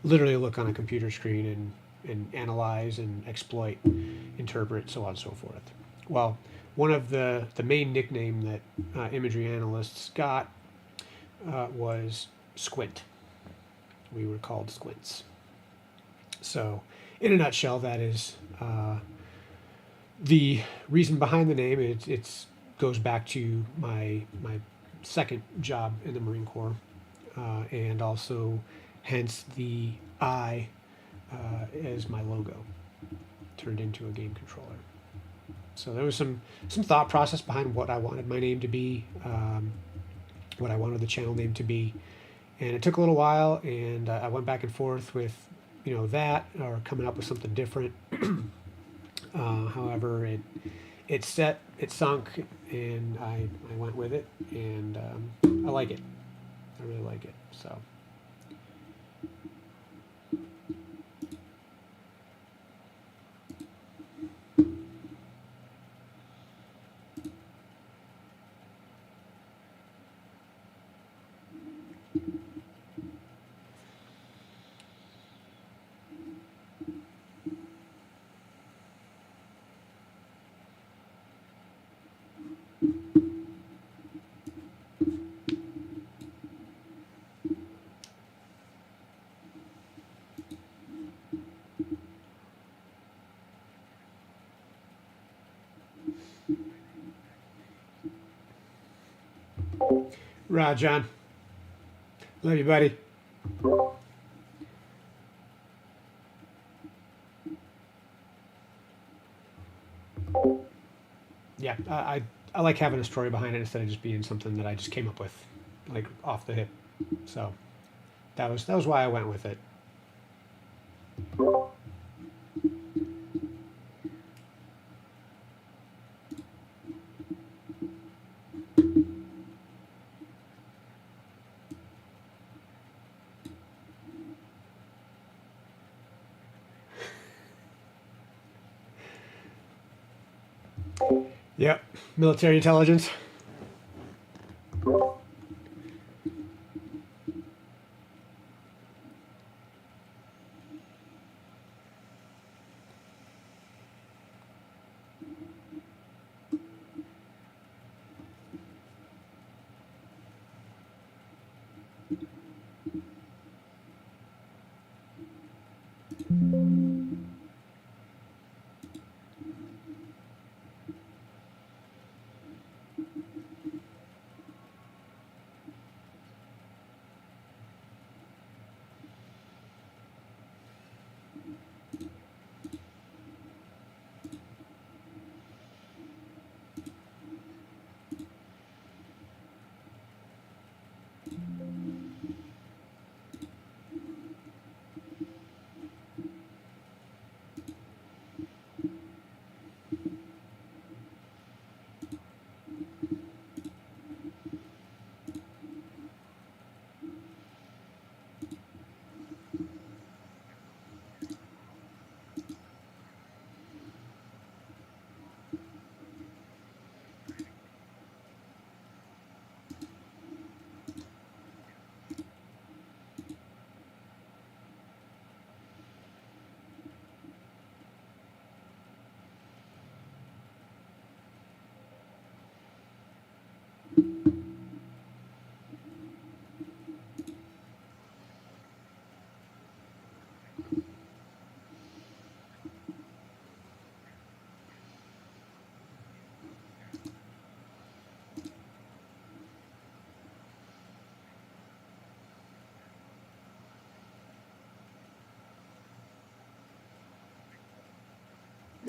A: literally look on a computer screen and analyze and exploit, interpret, so on and so forth. Well, one of the main nickname that imagery analysts got was Squint. We were called Squints. So, in a nutshell, that is the reason behind the name. It goes back to my second job in the Marine Corps, and also hence the I as my logo turned into a game controller. So there was some thought process behind what I wanted my name to be, what I wanted the channel name to be, and it took a little while, and I went back and forth with that or coming up with something different. However, it sunk, and I went with it, and I like it. I really like it. So. Right, John. Love you, buddy. Yeah, I like having a story behind it instead of just being something that I just came up with, like off the hip. So that was why I went with it. Yep, military intelligence.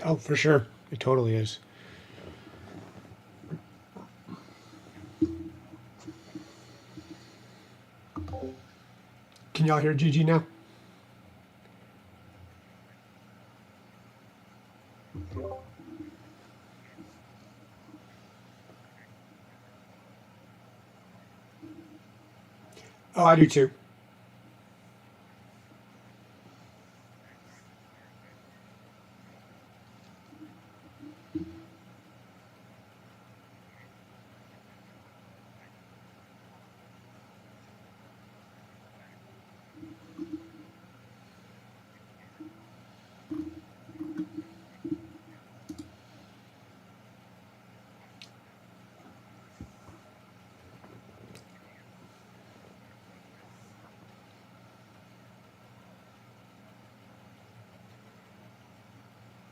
A: Oh, for sure. It totally is. Can y'all hear Gigi now? Oh, I do too.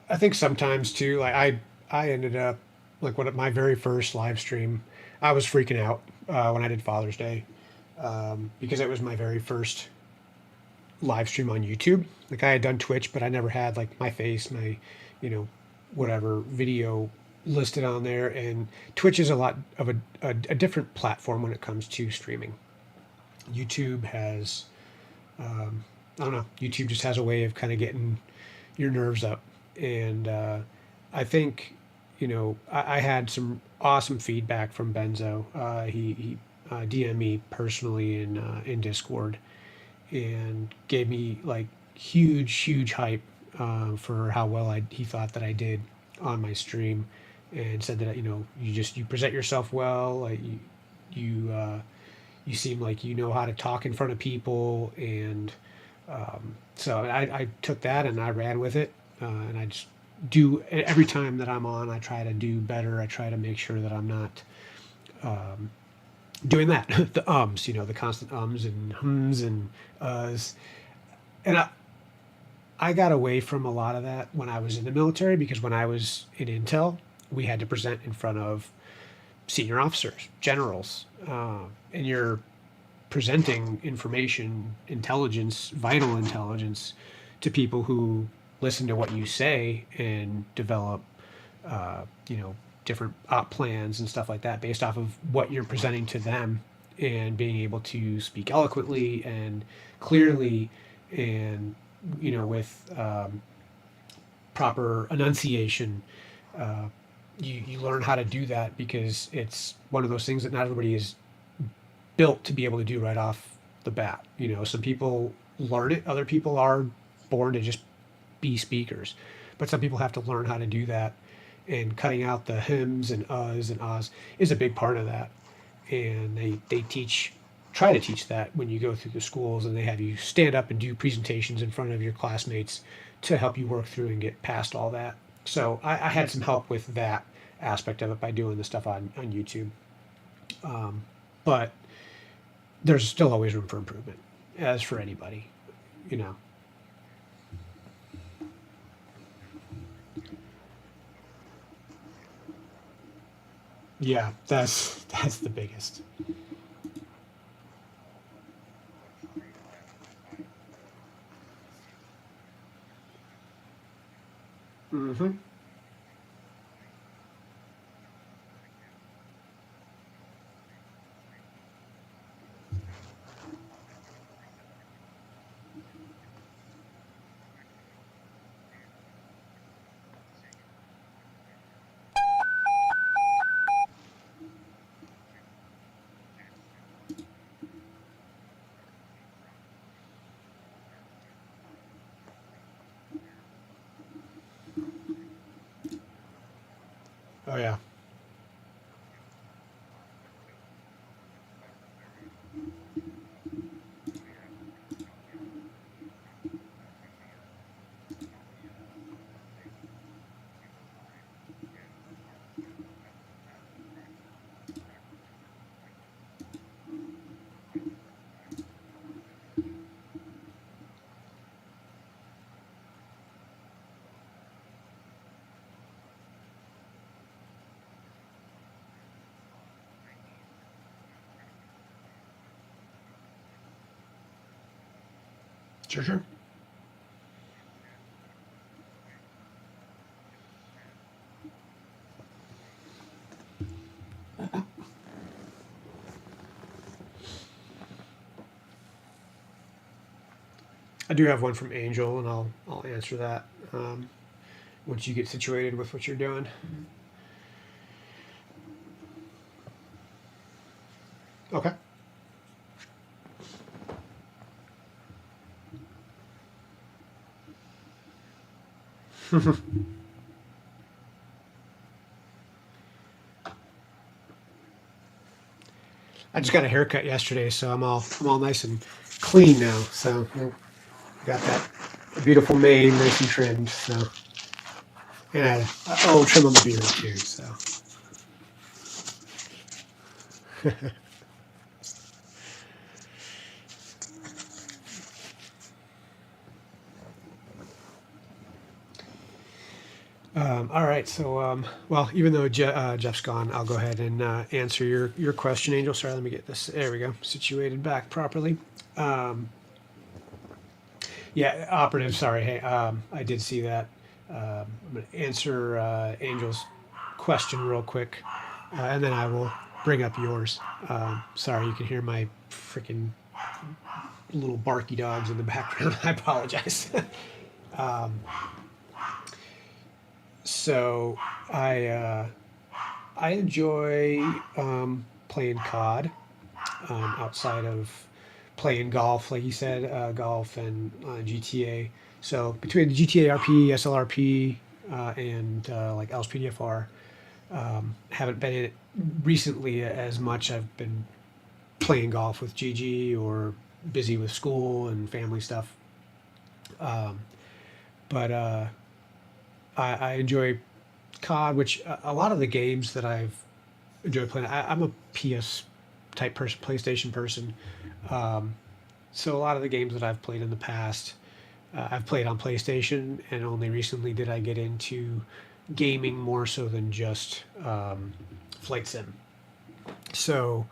A: I think sometimes too, like I ended up like one of my very first live stream, I was freaking out when I did Father's Day because it was my very first live stream on YouTube. Like I had done Twitch, but I never had like my face, my, you know, whatever video listed on there. And Twitch is a lot of a different platform when it comes to streaming. YouTube has, I don't know, YouTube just has a way of kind of getting your nerves up. And I think, you know, I had some awesome feedback from Benzo. He DM'd me personally in Discord and gave me like huge hype for how well he thought that I did on my stream, and said that, you know, you present yourself well, like you you seem like you know how to talk in front of people. And so I took that and I ran with it, and I just do every time that I'm on, I try to do better. I try to make sure that I'm not doing that. The ums, you know, the constant ums and hums and uhs. And I got away from a lot of that when I was in the military, because when I was in Intel, we had to present in front of senior officers, generals, and you're presenting information, intelligence, vital intelligence to people who listen to what you say and develop, you know, different op plans and stuff like that based off of what you're presenting to them, and being able to speak eloquently and clearly, and, you know, with proper enunciation. You learn how to do that because it's one of those things that not everybody is built to be able to do right off the bat. You know, some people learn it, other people are born to just be speakers, but some people have to learn how to do that. And cutting out the hymns and uhs and ahs is a big part of that. And they try to teach that when you go through the schools, and they have you stand up and do presentations in front of your classmates to help you work through and get past all that. So I had some help with that aspect of it by doing the stuff on YouTube. But there's still always room for improvement, as for anybody, you know. Yeah, that's the biggest. Mm-hmm. Oh yeah. Sure. I do have one from Angel, and I'll answer that once you get situated with what you're doing. Okay. I just got a haircut yesterday, so I'm all nice and clean now. So got that beautiful mane, nice and trimmed. So, and a little trim on the beard too. So. All right, so well, even though Jeff's gone, I'll go ahead and answer your question, Angel. Sorry, let me get this. There we go, situated back properly. Yeah, operative. Sorry, hey, I did see that. I'm going to answer Angel's question real quick, and then I will bring up yours. Sorry, you can hear my freaking little barky dogs in the background. I apologize. So I enjoy playing COD outside of playing golf, like you said, golf and GTA. So between the GTA RP, SLRP, and like LSPDFR, haven't been in it recently as much. I've been playing golf with GG or busy with school and family stuff. But I enjoy COD, which a lot of the games that I've enjoyed playing, I'm a PS type person, PlayStation person. So a lot of the games that I've played in the past, I've played on PlayStation, and only recently did I get into gaming more so than just flight sim. So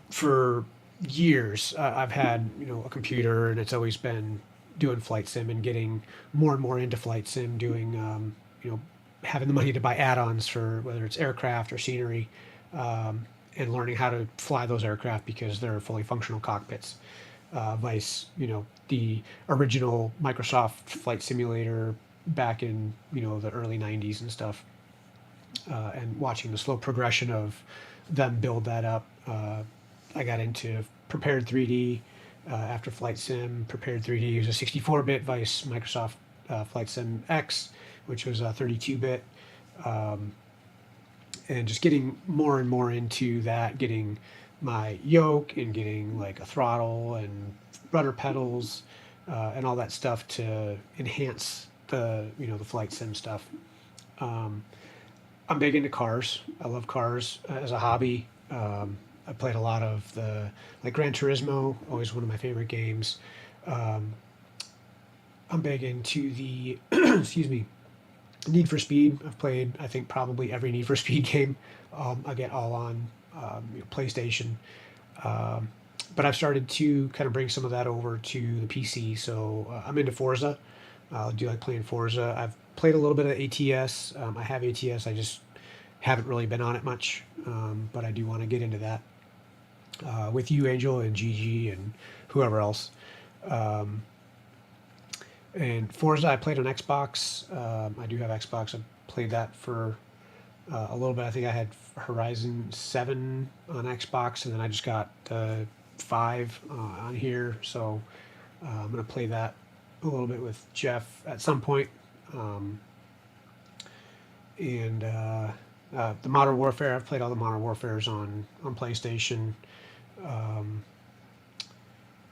A: for years, I've had a computer, and it's always been doing flight sim and getting more and more into flight sim, doing having the money to buy add-ons for whether it's aircraft or scenery, and learning how to fly those aircraft because they're fully functional cockpits. Vice, the original Microsoft flight simulator back in the early '90s and stuff, and watching the slow progression of them build that up. I got into Prepared 3D after Flight Sim. Prepared 3D was a 64-bit Vice Microsoft Flight Sim X, which was a 32-bit, and just getting more and more into that, getting my yoke and getting like a throttle and rudder pedals and all that stuff to enhance the the flight sim stuff. I'm big into cars. I love cars as a hobby. I played a lot of the Gran Turismo, always one of my favorite games. I'm big into the excuse me, Need for Speed. I've played, I think, probably every Need for Speed game. I get all on PlayStation. But I've started to kind of bring some of that over to the PC. So I'm into Forza. I do like playing Forza. I've played a little bit of ATS. I have ATS. I just haven't really been on it much. But I do want to get into that with you, Angel, and GG, and whoever else. And Forza, I played on Xbox. I do have Xbox. I played that for a little bit. I think I had Horizon 7 on Xbox, and then I just got 5 on here. So I'm going to play that a little bit with Jeff at some point. And the Modern Warfare, I've played all the Modern Warfares on PlayStation.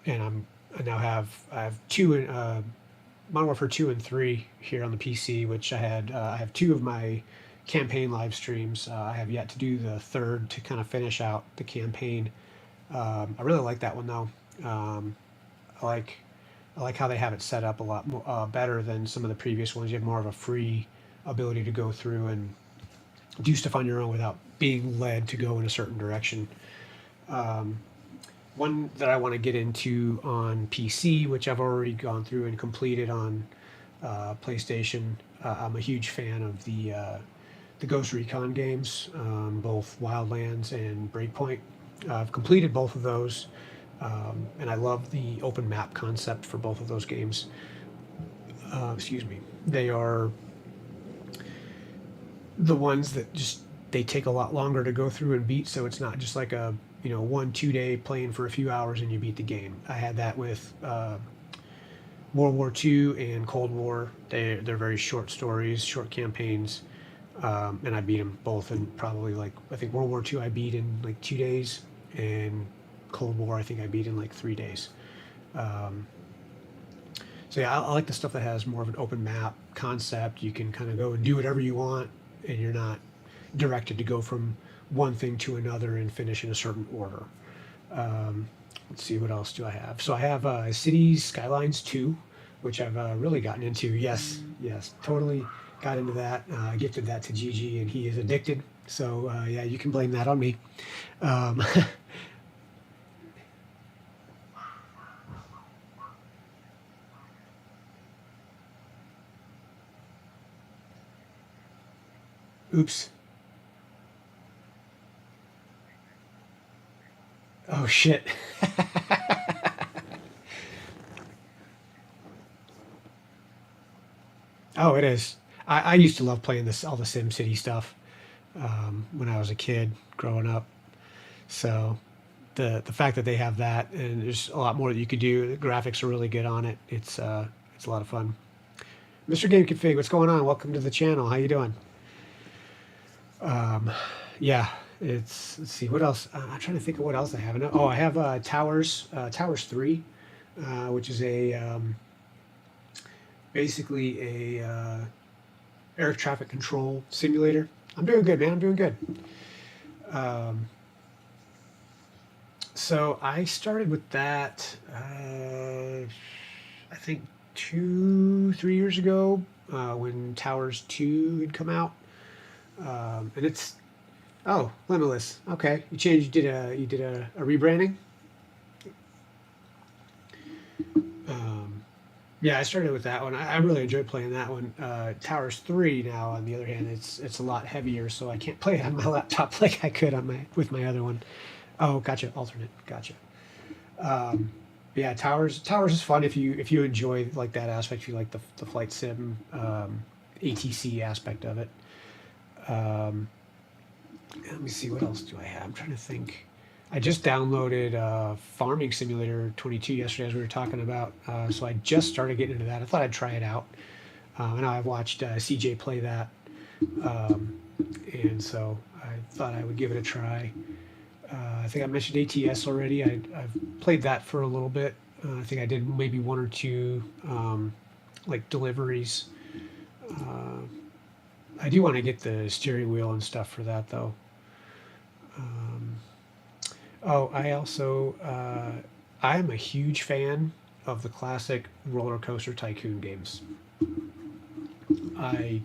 A: And I have 2 Modern Warfare 2 and 3 here on the PC, which I have 2 of my campaign live streams. I have yet to do the third to kind of finish out the campaign. I really like that one though. I like how they have it set up a lot more, better than some of the previous ones. You have more of a free ability to go through and do stuff on your own without being led to go in a certain direction. One that I want to get into on PC, which I've already gone through and completed on PlayStation. I'm a huge fan of the Ghost Recon games, both Wildlands and Breakpoint. I've completed both of those. And I love the open map concept for both of those games. Excuse me. They are the ones that just they take a lot longer to go through and beat, so it's not just like a 1-2 day playing for a few hours and you beat the game. I had that with World War II and Cold War. They're very short stories, short campaigns, and I beat them both in probably like, I think World War II I beat in like 2 days, and Cold War I think I beat in like 3 days. So yeah, I like the stuff that has more of an open map concept. You can kind of go and do whatever you want, and you're not directed to go from one thing to another and finish in a certain order. Let's see, what else do I have? So I have Cities Skylines 2, which I've really gotten into. Yes, totally got into that. I gifted that to Gigi, and he is addicted. So yeah, you can blame that on me. Oops. Oh shit. Oh, it is. I used to love playing all the SimCity stuff when I was a kid growing up. So the fact that they have that, and there's a lot more that you could do. The graphics are really good on it. It's a lot of fun. Mr. Game Config, what's going on? Welcome to the channel. How you doing? Yeah, let's see what else. I'm trying to think of what else I have. Oh, I have Towers 3, which is basically a air traffic control simulator. I'm doing good, man. I'm doing good. So I started with that, I think 2-3 years ago, when Towers 2 had come out. And it's, oh, Limitless. Okay, you did a rebranding. Yeah, I started with that one. I really enjoyed playing that one. Towers 3 now, on the other hand, it's a lot heavier, so I can't play it on my laptop like I could with my other one. Oh, gotcha, alternate, gotcha. Yeah, Towers is fun if you enjoy like that aspect. If you like the flight sim, ATC aspect of it. Let me see, what else do I have? I'm trying to think. I just downloaded Farming Simulator 22 yesterday, as we were talking about. So I just started getting into that. I thought I'd try it out. I know I've watched CJ play that, and so I thought I would give it a try. I think I mentioned ATS already. I've played that for a little bit. I think I did maybe 1 or 2 like deliveries. I do want to get the steering wheel and stuff for that, though. Oh, I also I am a huge fan of the classic roller coaster tycoon games. I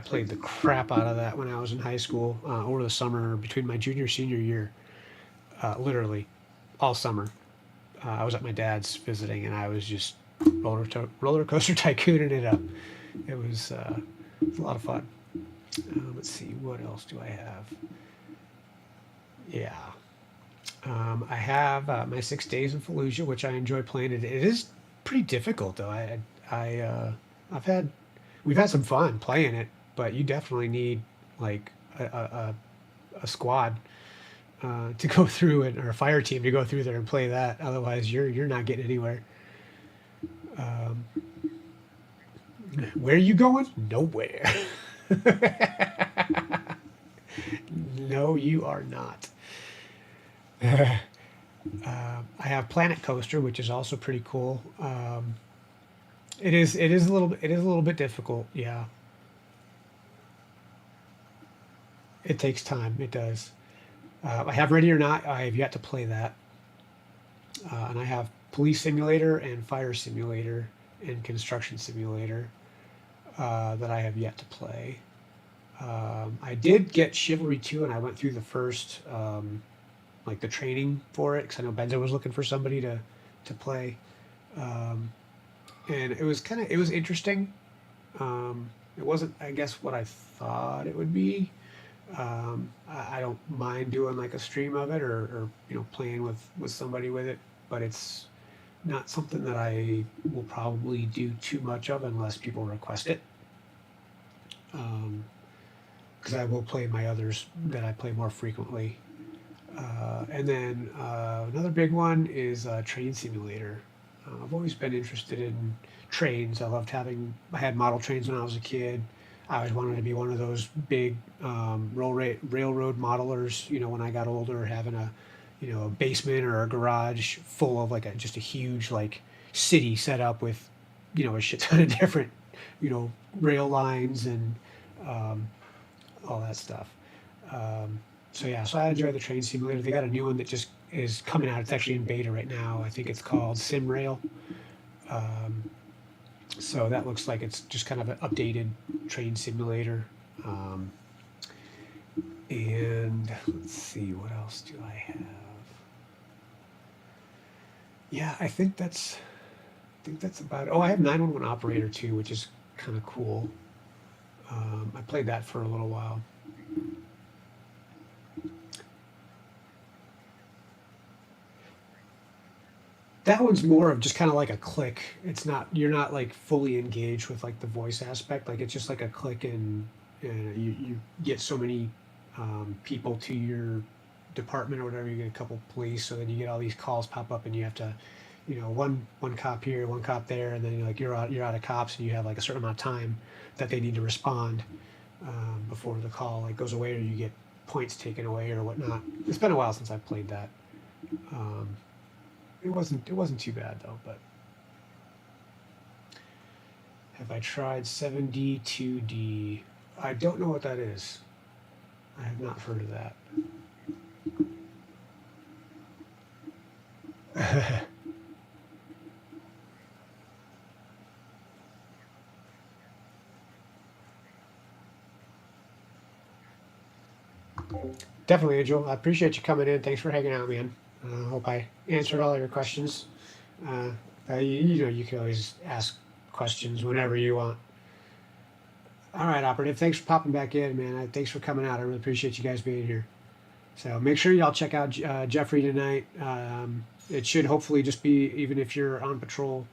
A: played the crap out of that when I was in high school, over the summer between my junior and senior year, literally all summer. I was at my dad's visiting, and I was just roller coaster tycooning it up. It was a lot of fun. Let's see, what else do I have? Yeah. I have my 6 Days in Fallujah, which I enjoy playing. It is pretty difficult, though. We've had some fun playing it, but you definitely need like a squad to go through it, or a fire team to go through there and play that. Otherwise, you're not getting anywhere. Where are you going? Nowhere. No, you are not. I have Planet Coaster, which is also pretty cool. It is a little bit difficult. Yeah, it takes time. It does. I have Ready or Not. I have yet to play that, and I have Police Simulator and Fire Simulator and Construction Simulator that I have yet to play. I did get Chivalry 2, and I went through the first, like the training for it, because I know Benzo was looking for somebody to play. And it was interesting. It wasn't, I guess, what I thought it would be. I don't mind doing like a stream of it, or you know, playing with somebody with it, but it's not something that I will probably do too much of unless people request it. Because I will play my others that I play more frequently. And then another big one is Train Simulator. I've always been interested in trains. I had model trains when I was a kid. I always wanted to be one of those big railroad modelers. You know, when I got older, having a basement or a garage full of like just a huge like city set up with, a shit ton of different, rail lines and all that stuff. So I enjoy the train simulator. They got a new one that just is coming out. It's actually in beta right now. I think it's called SimRail. So that looks like it's just kind of an updated train simulator. And let's see, what else do I have? Yeah, I think that's about it. Oh, I have 911 Operator too, which is kind of cool. I played that for a little while. That one's more of just kind of like a click. You're not like fully engaged with like the voice aspect. Like it's just like a click, and you get so many people to your department or whatever. You get a couple police, so then you get all these calls pop up, and you have to, one cop here, one cop there, and then like you're out of cops, and you have like a certain amount of time that they need to respond before the call like goes away, or you get points taken away or whatnot. It's been a while since I've played that. Um, it wasn't too bad though. But have I tried 7D 2D? I don't know what that is. I have not heard of that. Definitely, Angel. I appreciate you coming in. Thanks for hanging out, man. I hope I answered all your questions. Uh, you can always ask questions whenever you want. All right, operative. Thanks for popping back in, man. Thanks for coming out. I really appreciate you guys being here. So make sure y'all check out Jeffrey tonight. It should hopefully just be, even if you're on patrol,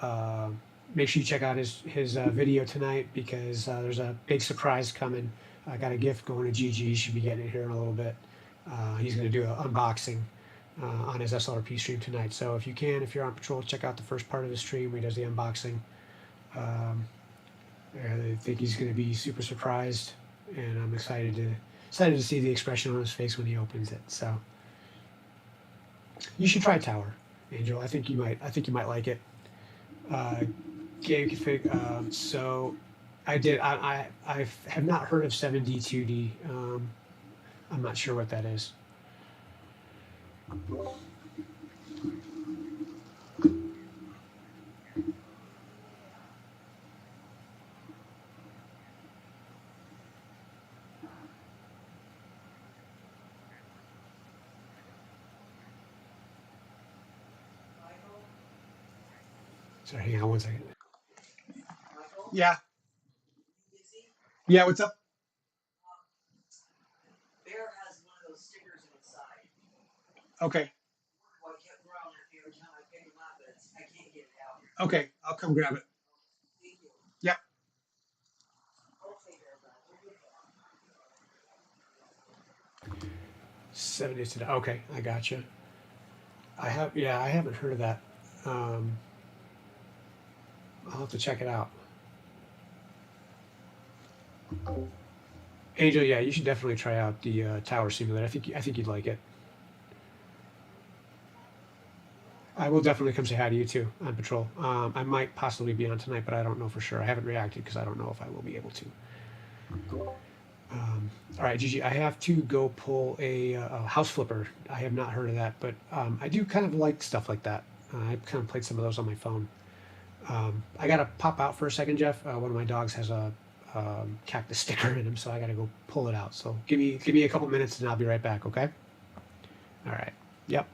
A: uh, make sure you check out his video tonight, because there's a big surprise coming. I got a gift going to GG. You should be getting it here in a little bit. He's going to do an unboxing on his SLRP stream tonight. So if you're on patrol, check out the first part of the stream where he does the unboxing. I think he's going to be super surprised, and I'm excited to see the expression on his face when he opens it. So you should try Tower, Angel. I think you might like it. Game config. So I did. I have not heard of 7D 2D. I'm not sure what that is. Sorry, hang on one second. Yeah. Yeah, what's up? Okay. Okay, I'll come grab it. Yep. Seven days today. Okay, I gotcha. I haven't heard of that. Um, I'll have to check it out. Angel, yeah, you should definitely try out the Tower Simulator. I think you'd like it. I will definitely come say hi to you too on patrol. I might possibly be on tonight, but I don't know for sure. I haven't reacted because I don't know if I will be able to. All right, Gigi, I have to go pull a house flipper. I have not heard of that, but I do kind of like stuff like that. I kind of played some of those on my phone. I gotta pop out for a second, Jeff. One of my dogs has a cactus sticker in him, so I gotta go pull it out. So give me a couple minutes, and I'll be right back. Okay? All right. Yep.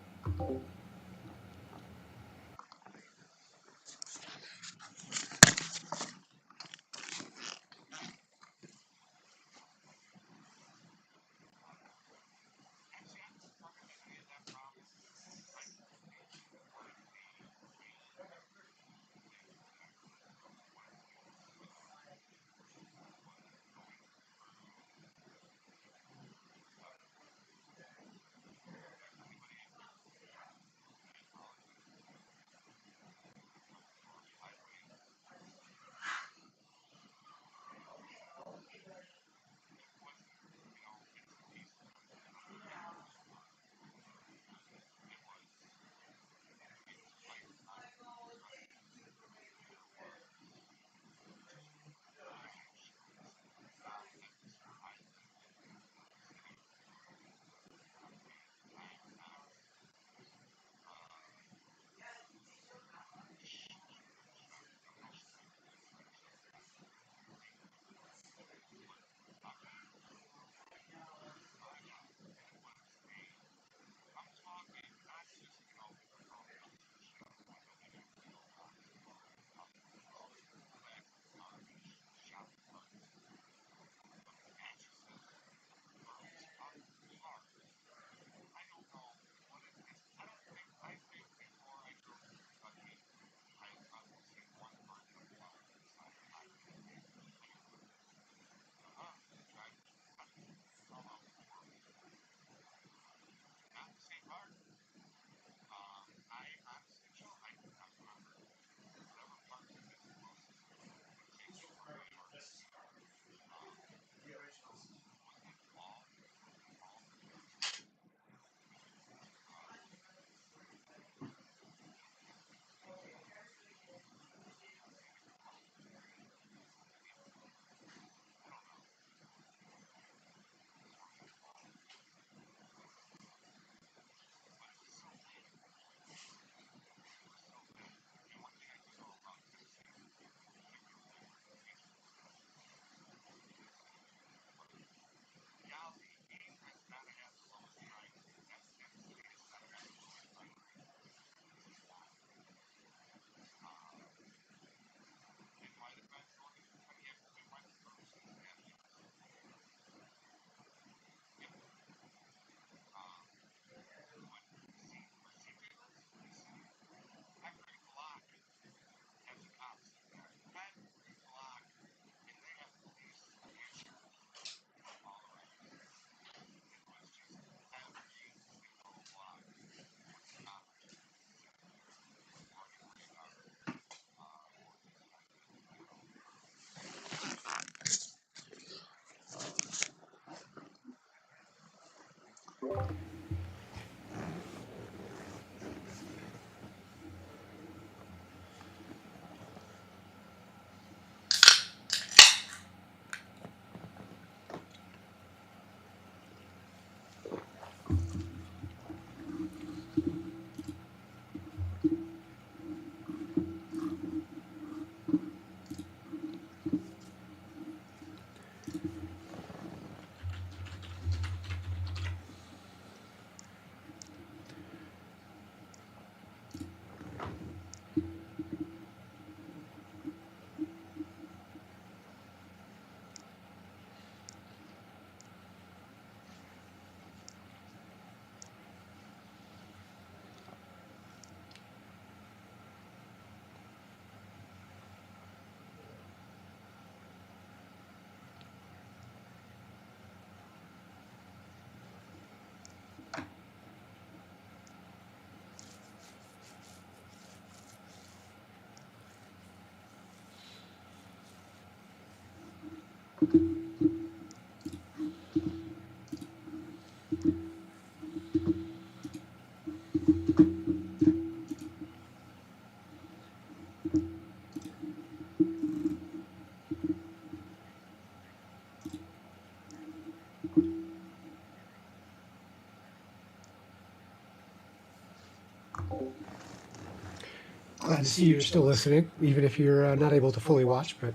A: Glad to see you're still listening, even if you're not able to fully watch. But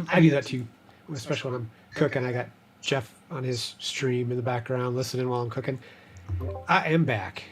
A: I do that too, especially when I'm cooking. I got Jeff on his stream in the background listening while I'm cooking. I am back.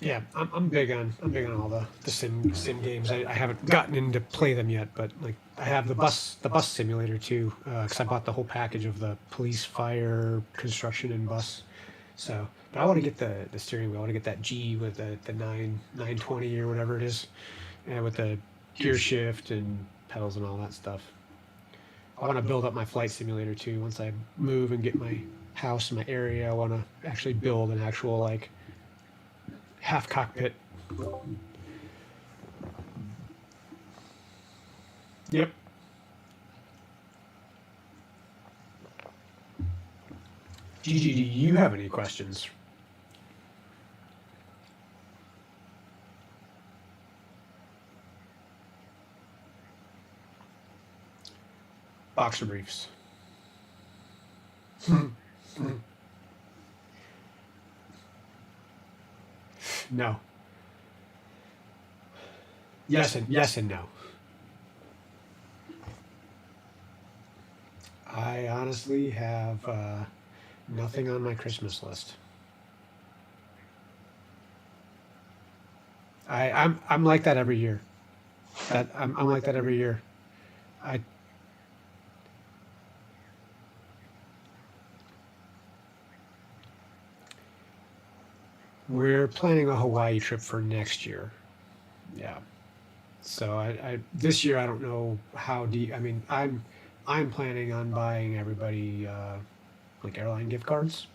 A: Yeah, I'm big on all the sim games. I haven't gotten into play them yet, but like I have the bus simulator too, because I bought the whole package of the police, fire, construction, and bus. So, but I want to get the steering wheel. I want to get that G with the 920 or whatever it is, and with the gear shift and pedals and all that stuff. I want to build up my flight simulator too. Once I move and get my house and my area, I want to actually build an actual like half cockpit. Yep. Gigi, do you have any questions? Boxer briefs. No. Yes and no. I honestly have nothing on my Christmas list. I'm like that every year. I'm like that every year. We're planning a Hawaii trip for next year. Yeah. So I this year I don't know how deep. I mean, I'm planning on buying everybody like airline gift cards.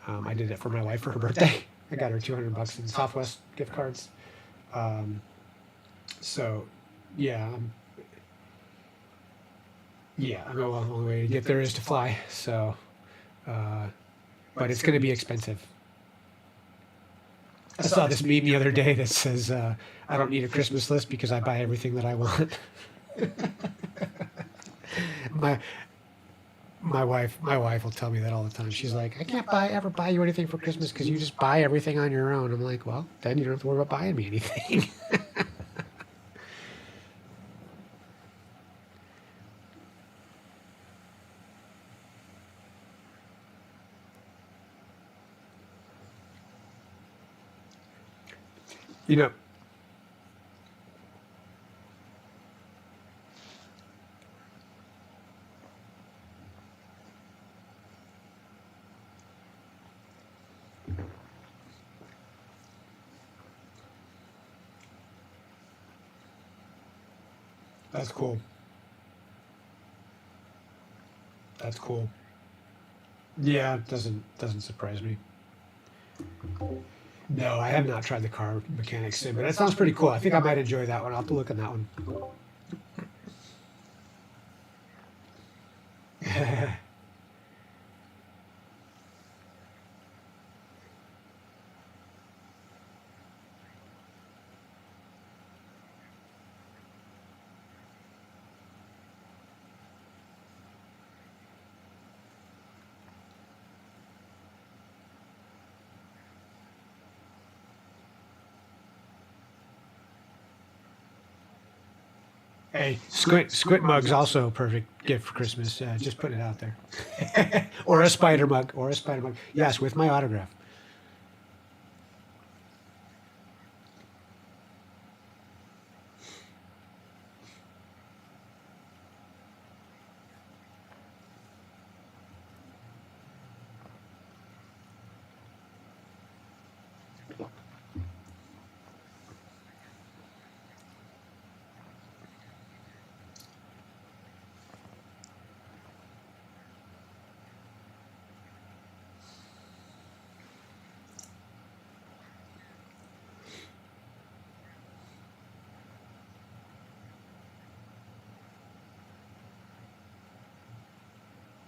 A: I did it for my wife for her birthday. I got her $200 in Southwest gift cards. So yeah, I know the only way to get there is to fly. So, but it's going to be expensive. I saw this meme the other day that says, "I don't need a Christmas list because I buy everything that I want." my wife will tell me that all the time. She's like, "I can't ever buy you anything for Christmas because you just buy everything on your own." I'm like, "Well, then you don't have to worry about buying me anything." You know, that's cool. That's cool. Yeah, it doesn't surprise me. No, I have not tried the car mechanics sim, but that sounds pretty cool. I think I might enjoy that one. I'll have to look at that one. Hey, squint mug's also a perfect gift for Christmas. Just putting it out there. Or a spider mug. Or a spider mug. Yes, with my autograph.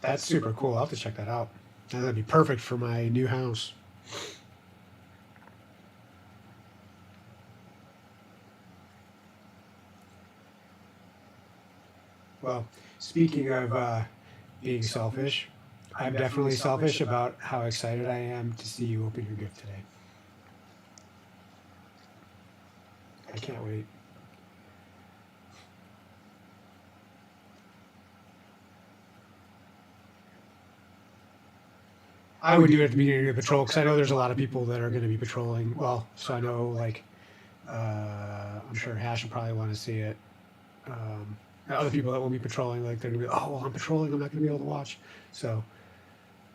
A: That's super cool. I'll have to check that out. That'd be perfect for my new house. Well, speaking of being selfish, I'm definitely selfish about how excited I am to see you open your gift today. I can't wait. I would do it at the beginning of the patrol because I know there's a lot of people that are going to be patrolling. Well, so I know, like, I'm sure Hash will probably want to see it. Other people that will be patrolling, like, they're going to be, oh, well, I'm patrolling, I'm not going to be able to watch. So,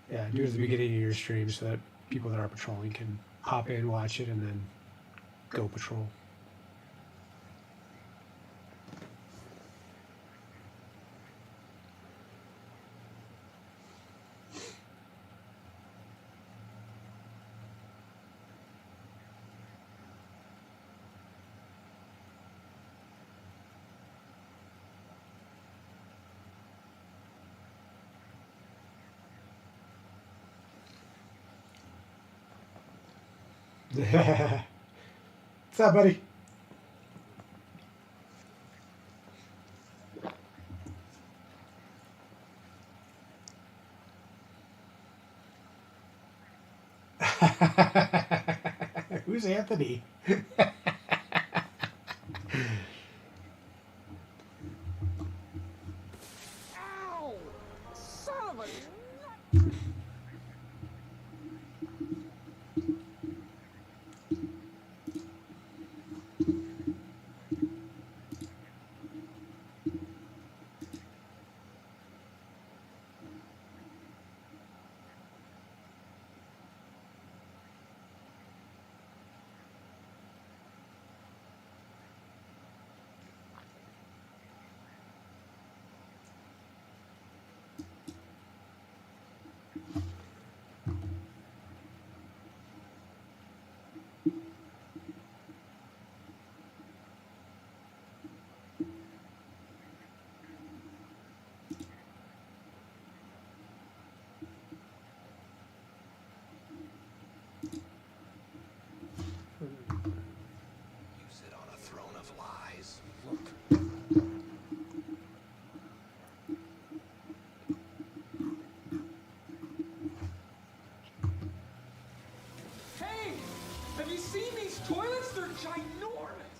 A: yeah, do it at the beginning of your stream so that people that are patrolling can hop in, watch it, and then go patrol. What's up, buddy? Who's Anthony?
G: Ow! Son of a...
C: Sit on a throne of lies.
G: Hey! Have you seen these toilets? They're ginormous!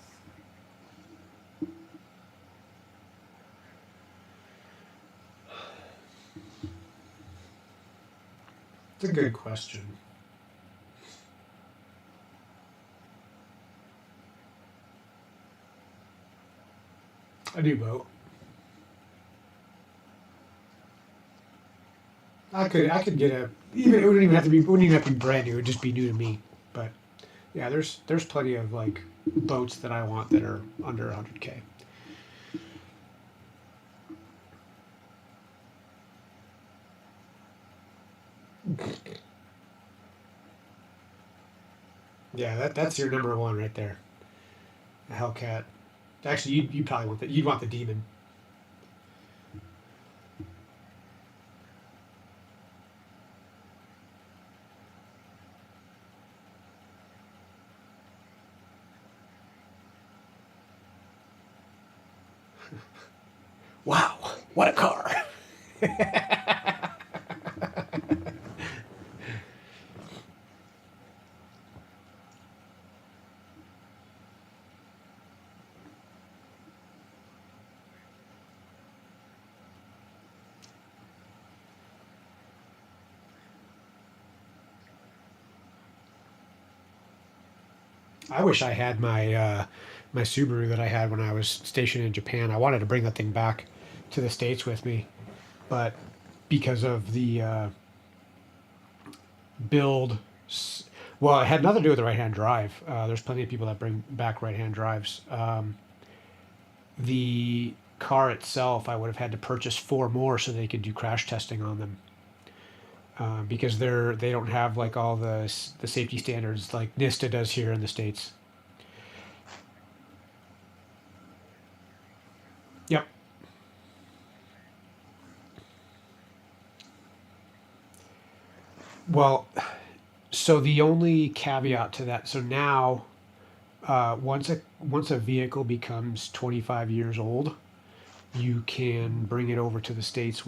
A: It's a good question. I do vote. I could get a even it wouldn't even have to be brand new. It would just be new to me. But yeah, there's plenty of like boats that I want that are under 100K. Yeah, that's your number one right there. A Hellcat. Actually, you probably want that. You'd want the Demon. Wow, what a car! I wish I had my my Subaru that I had when I was stationed in Japan. I wanted to bring that thing back to the States with me, but because of the build, well, it had nothing to do with the right-hand drive. There's plenty of people that bring back right-hand drives. The car itself, I would have had to purchase 4 more so they could do crash testing on them. Because they don't have like all the safety standards like NISTA does here in the States. Yep. Well, so the only caveat to that, so now once a vehicle becomes 25 years old, you can bring it over to the States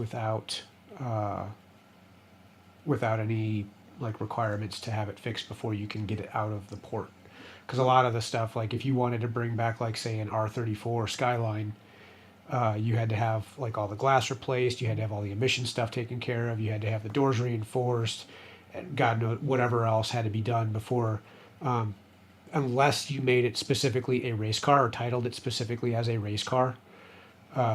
A: uh, without any like requirements to have it fixed before you can get it out of the port. Because a lot of the stuff, like if you wanted to bring back like say an R34 Skyline, you had to have like all the glass replaced, you had to have all the emission stuff taken care of, you had to have the doors reinforced, and God knows whatever else had to be done before, unless you made it specifically a race car or titled it specifically as a race car,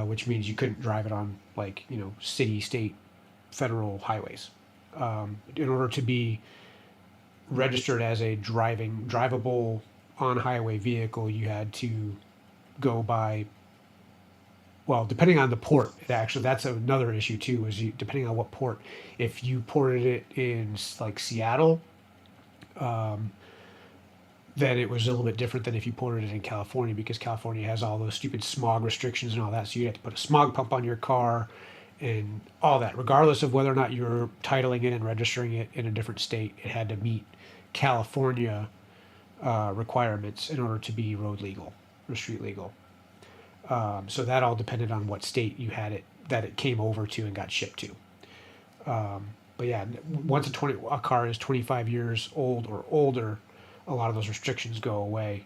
A: which means you couldn't drive it on like city, state, federal highways. In order to be registered as a drivable on highway vehicle, you had to go by, well, depending on the port, that's another issue too, is depending on what port. If you ported it in like Seattle, then it was a little bit different than if you ported it in California, because California has all those stupid smog restrictions and all that. So you have to put a smog pump on your car and all that. Regardless of whether or not you're titling it and registering it in a different state, it had to meet California requirements in order to be road legal or street legal. So that all depended on what state you had it, that it came over to and got shipped to. But yeah, once a car is 25 years old or older, a lot of those restrictions go away.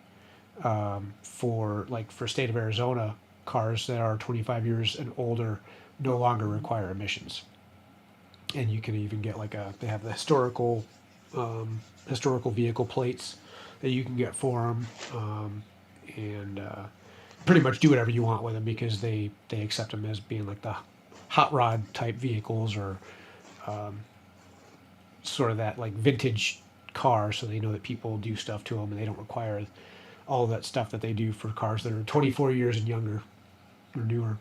A: For state of Arizona, cars that are 25 years and older no longer require emissions. And you can even get they have the historical vehicle plates that you can get for them, and pretty much do whatever you want with them, because they accept them as being like the hot rod type vehicles, or sort of that like vintage car, so they know that people do stuff to them and they don't require all of that stuff that they do for cars that are 24 years and younger or newer.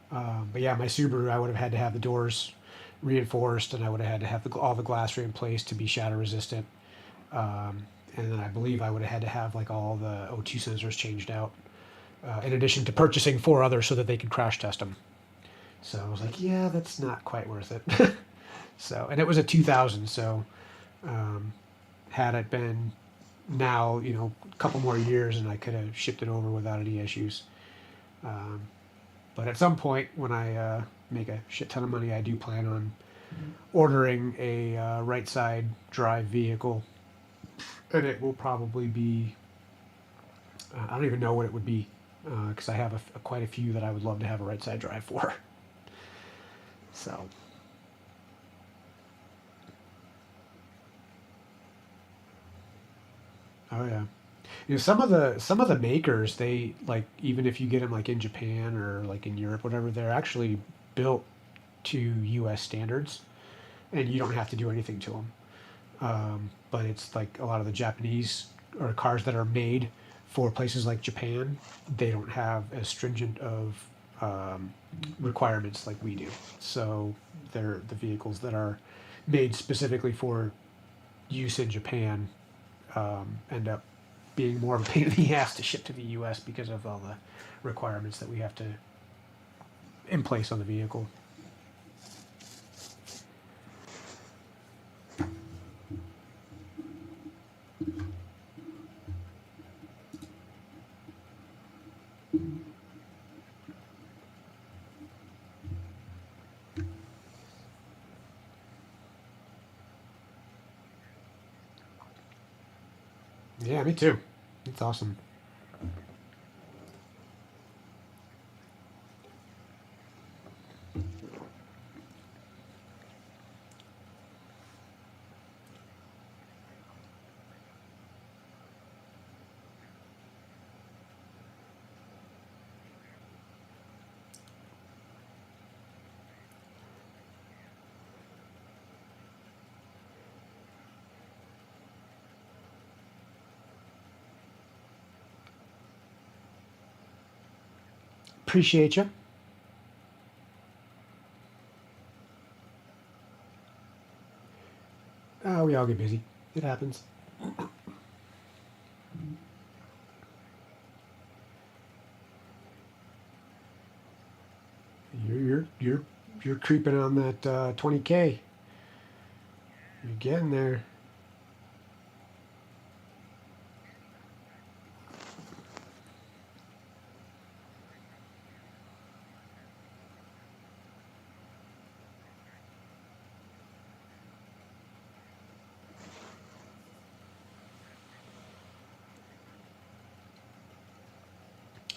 A: But yeah, my Subaru, I would have had to have the doors reinforced, and I would have had to have all the glass replaced to be shatter resistant. And then I believe I would have had to have like all the O2 sensors changed out, in addition to purchasing 4 others so that they could crash test them. So I was like, yeah, that's not quite worth it. So, and it was a 2000, so had it been now, a couple more years, and I could have shipped it over without any issues. But at some point, when I make a shit ton of money, I do plan on ordering a right side drive vehicle, and it will probably be, I don't even know what it would be, because I have quite a few that I would love to have a right side drive for. So. Oh yeah. Some of the makers, they like, even if you get them like in Japan or like in Europe, whatever, they're actually built to U.S. standards, and you don't have to do anything to them. But it's like a lot of the Japanese or cars that are made for places like Japan, they don't have as stringent of requirements like we do. So the vehicles that are made specifically for use in Japan end up being more of a pain in the ass to ship to the U.S. because of all the requirements that we have to in place on the vehicle. Yeah, me too. It's awesome. Appreciate you. We all get busy. It happens. You're creeping on that 20K. You're getting there.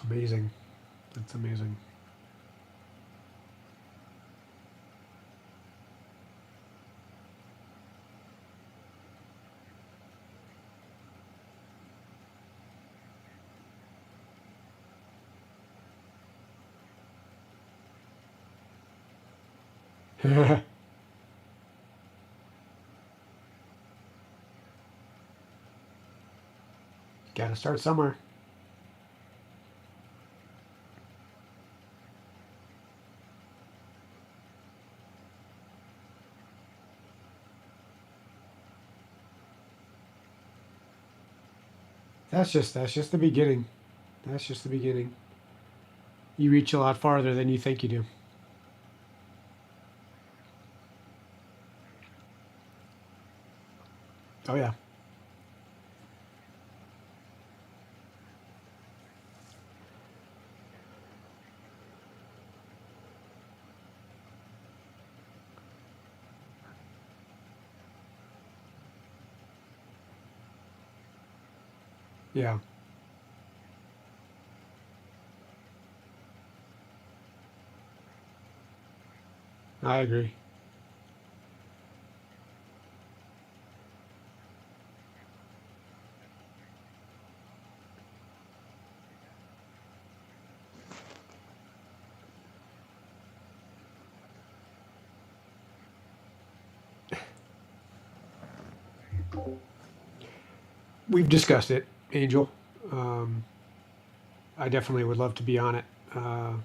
A: Amazing. That's amazing. Gotta start somewhere. That's just the beginning. That's just the beginning. You reach a lot farther than you think you do. Oh yeah. Yeah. I agree. We've discussed it, Angel. I definitely would love to be on it. And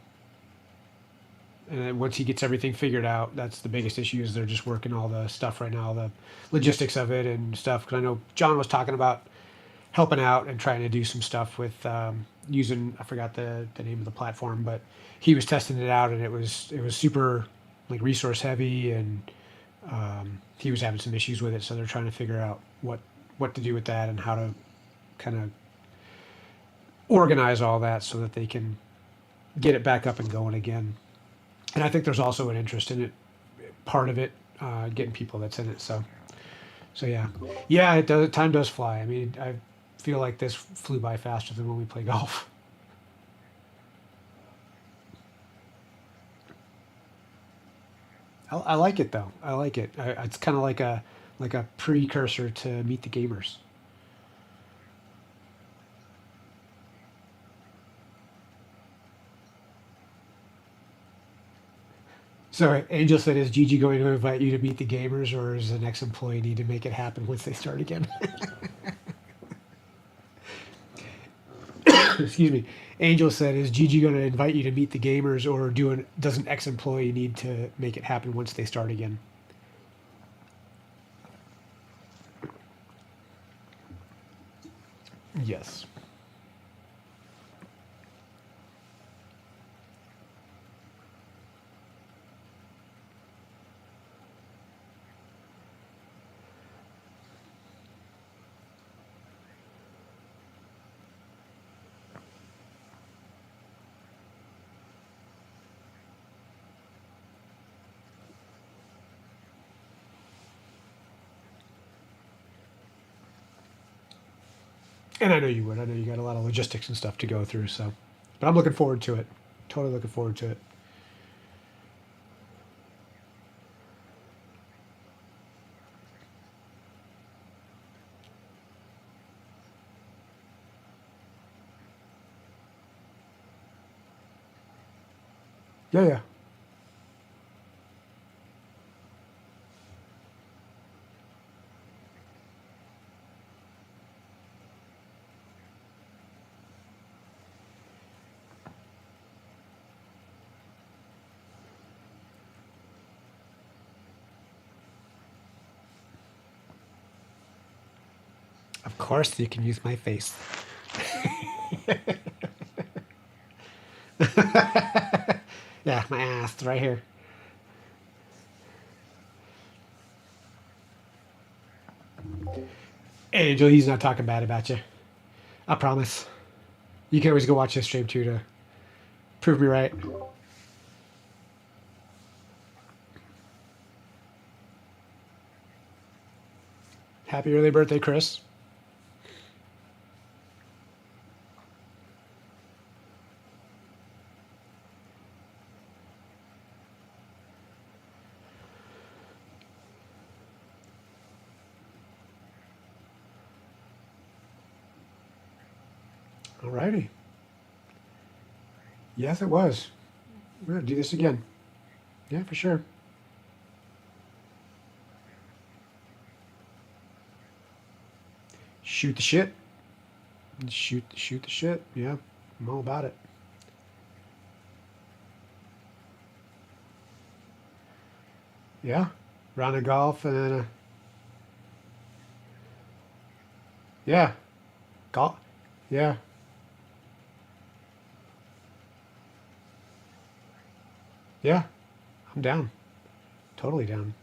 A: then once he gets everything figured out, that's the biggest issue is they're just working all the stuff right now, the logistics of it and stuff. Because I know John was talking about helping out and trying to do some stuff with using, I forgot the name of the platform, but he was testing it out and it was super like resource heavy and he was having some issues with it. So they're trying to figure out what to do with that and how to kind of organize all that so that they can get it back up and going again. And I think there's also an interest in it, part of it, getting people that's in it. So yeah, it does. Time does fly. I mean, I feel like this flew by faster than when we play golf. I like it though. I like it. It's kind of like a precursor to Meet the Gamers. So Angel said, is Gigi going to invite you to Meet the Gamers, or does the next employee need to make it happen once they start again? Excuse me. Angel said, "Is Gigi going to invite you to meet the gamers, or does an ex-employee need to make it happen once they start again?" Yes. And I know you would. I know you got a lot of logistics and stuff to go through, so. But I'm looking forward to it. Totally looking forward to it. Yeah, yeah. Of course you can use my face. Yeah, my ass right here. Angel, he's not talking bad about you. I promise. You can always go watch this stream too to prove me right. Happy early birthday, Chris. Alrighty. Yes, it was. We're gonna do this again. Yeah, for sure. Shoot the shit. Shoot the shit. Yeah, I'm all about it. Yeah, round of golf and then yeah, golf. Yeah, yeah, I'm down. Totally down.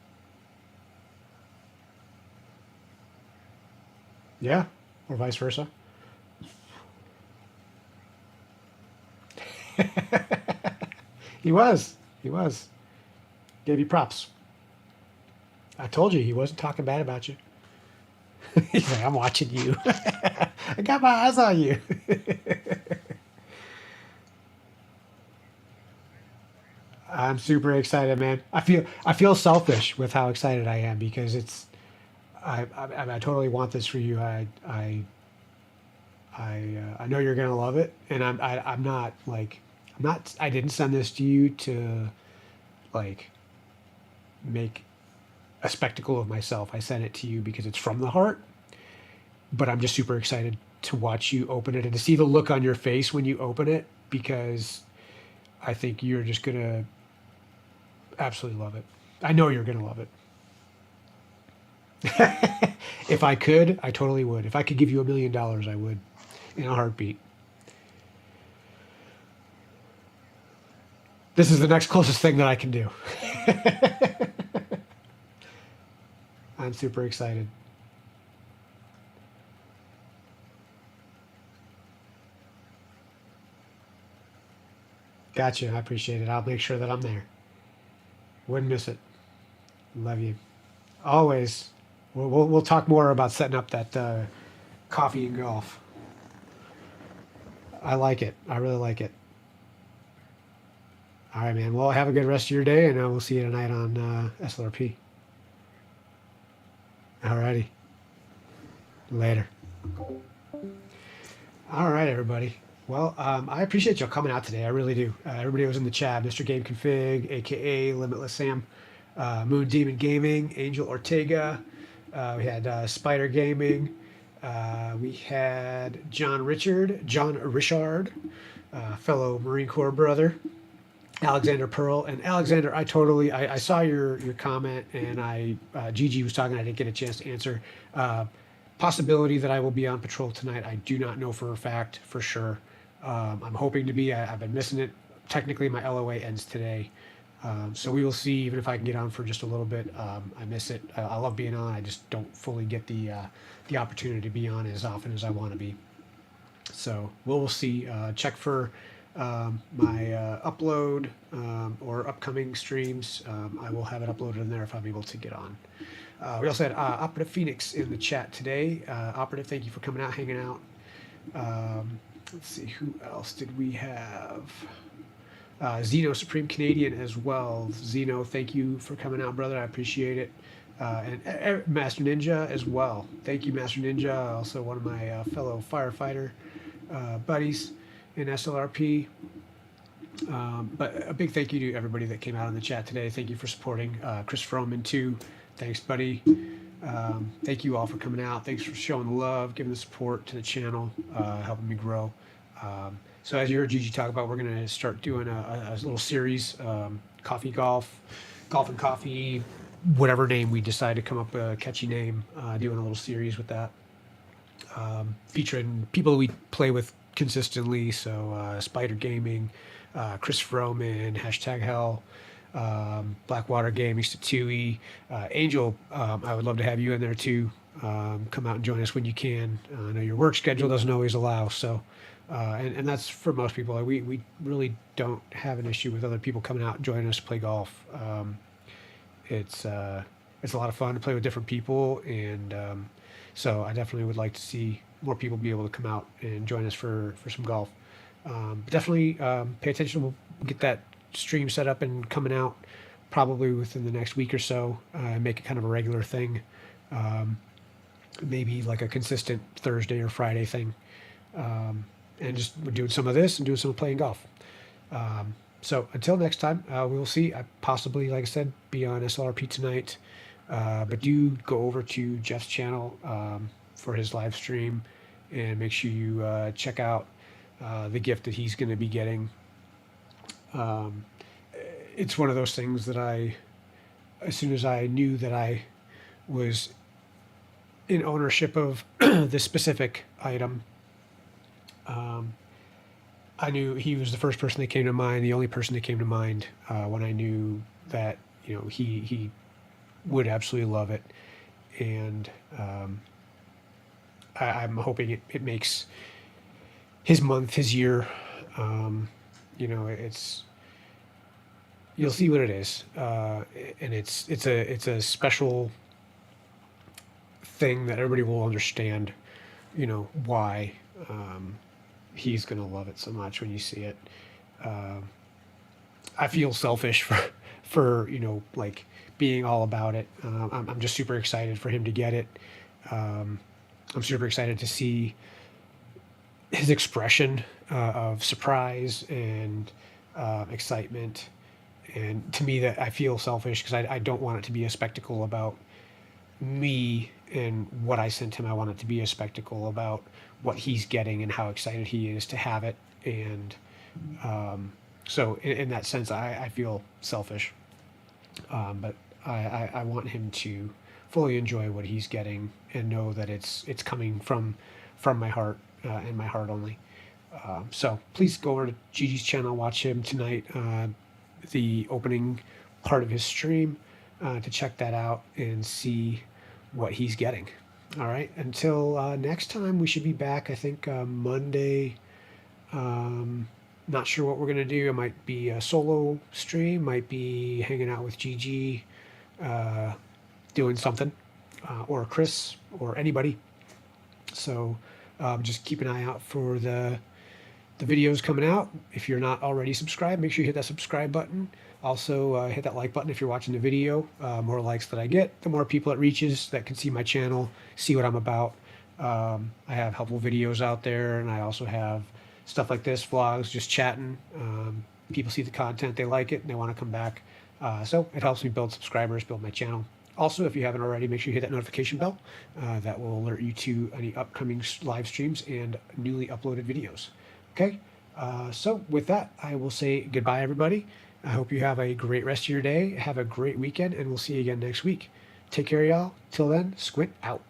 A: Yeah, or vice versa. He was. He was. Gave you props. I told you he wasn't talking bad about you. He's like, I'm watching you. I got my eyes on you. I'm super excited, man. I feel selfish with how excited I am because it's I totally want this for you. I know you're gonna love it, and I'm not like I didn't send this to you to like make a spectacle of myself. I sent it to you because it's from the heart. But I'm just super excited to watch you open it and to see the look on your face when you open it because I think you're just gonna absolutely love it. I know you're gonna love it. If I could, I totally would. If I could give you $1 million, I would, in a heartbeat. This is the next closest thing that I can do. I'm super excited. Gotcha. I appreciate it. I'll make sure that I'm there. Wouldn't miss it. Love you. Always. We'll talk more about setting up that coffee and golf. I like it. I really like it. All right, man. Well, have a good rest of your day, and we'll see you tonight on SLRP. All righty. Later. All right, everybody. Well, I appreciate y'all coming out today. I really do. Everybody was in the chat. Mr. Game Config, a.k.a. Limitless Sam, MoonDemonGaming, Angel Ortega. We had TheSpyderGaming. We had John Richard. fellow Marine Corps brother, Alexander Pearl. And Alexander, I saw your comment, and Gigi was talking, I didn't get a chance to answer. Possibility that I will be on patrol tonight. I do not know for a fact, for sure. I'm hoping to be. I've been missing it. Technically, my LOA ends today. So we will see, even if I can get on for just a little bit. I miss it. I love being on. I just don't fully get the opportunity to be on as often as I want to be. So we'll see. Check for my upload or upcoming streams. I will have it uploaded in there if I'm able to get on. We also had Operative Phoenix in the chat today. Operative, thank you for coming out, hanging out. Let's see, who else did we have? Zeno, Supreme Canadian as well. Zeno, thank you for coming out, brother. I appreciate it. And Master Ninja as well. Thank you, Master Ninja. Also one of my fellow firefighter buddies in SLRP. But a big thank you to everybody that came out in the chat today. Thank you for supporting. Chris Froman, too. Thanks, buddy. Thank you all for coming out. Thanks for showing the love, giving the support to the channel, helping me grow. So as you heard Gigi talk about, we're going to start doing a little series, Coffee Golf, Golf and Coffee, whatever name we decide to come up with, a catchy name, doing a little series with that. Featuring people we play with consistently, so SpyderGaming, Chris Froman, #HashTagHell, Blackwater Gaming, Statui, Angel. I would love to have you in there too. Come out and join us when you can. I know your work schedule doesn't always allow, so and that's for most people. We really don't have an issue with other people coming out and joining us to play golf. It's a lot of fun to play with different people, and so I definitely would like to see more people be able to come out and join us for some golf. But definitely pay attention. We'll get that stream set up and coming out probably within the next week or so, and make it kind of a regular thing. Maybe like a consistent Thursday or Friday thing. And just we're doing some of this and doing some playing golf. So until next time, we will see. I possibly, like I said, be on SLRP tonight. But do go over to Jeff's channel for his live stream, and make sure you check out the gift that he's going to be getting. It's one of those things that as soon as I knew that I was in ownership of this specific item, I knew he was the first person that came to mind, the only person that came to mind when I knew that, you know, he would absolutely love it. And I'm hoping it makes his month, his year. You know, you'll see what it is, and it's a special thing that everybody will understand. You know why he's gonna love it so much when you see it. I feel selfish for you know, like, being all about it. I'm just super excited for him to get it. I'm super excited to see his expression of surprise and excitement. And to me, that I feel selfish because I don't want it to be a spectacle about me and what I sent him. I want it to be a spectacle about what he's getting and how excited he is to have it. And so in that sense, I feel selfish. But I want him to fully enjoy what he's getting and know that it's coming from my heart and my heart only. So please go over to Gigi's channel, watch him tonight, the opening part of his stream, to check that out and see what he's getting. All right, until next time, we should be back, I think, Monday. Not sure what we're going to do. It might be a solo stream, might be hanging out with Gigi, doing something, or Chris, or anybody. So just keep an eye out for the videos coming out. If you're not already subscribed, make sure you hit that subscribe button. Also hit that like button if you're watching the video. More likes that I get, the more people it reaches that can see my channel, see what I'm about. I have helpful videos out there, and I also have stuff like this, vlogs, just chatting. People see the content, they like it, and they want to come back. So it helps me build subscribers, build my channel. Also, if you haven't already, make sure you hit that notification bell. That will alert you to any upcoming live streams and newly uploaded videos. Okay? So with that, I will say goodbye, everybody. I hope you have a great rest of your day. Have a great weekend, and we'll see you again next week. Take care, y'all. Till then, Squint out.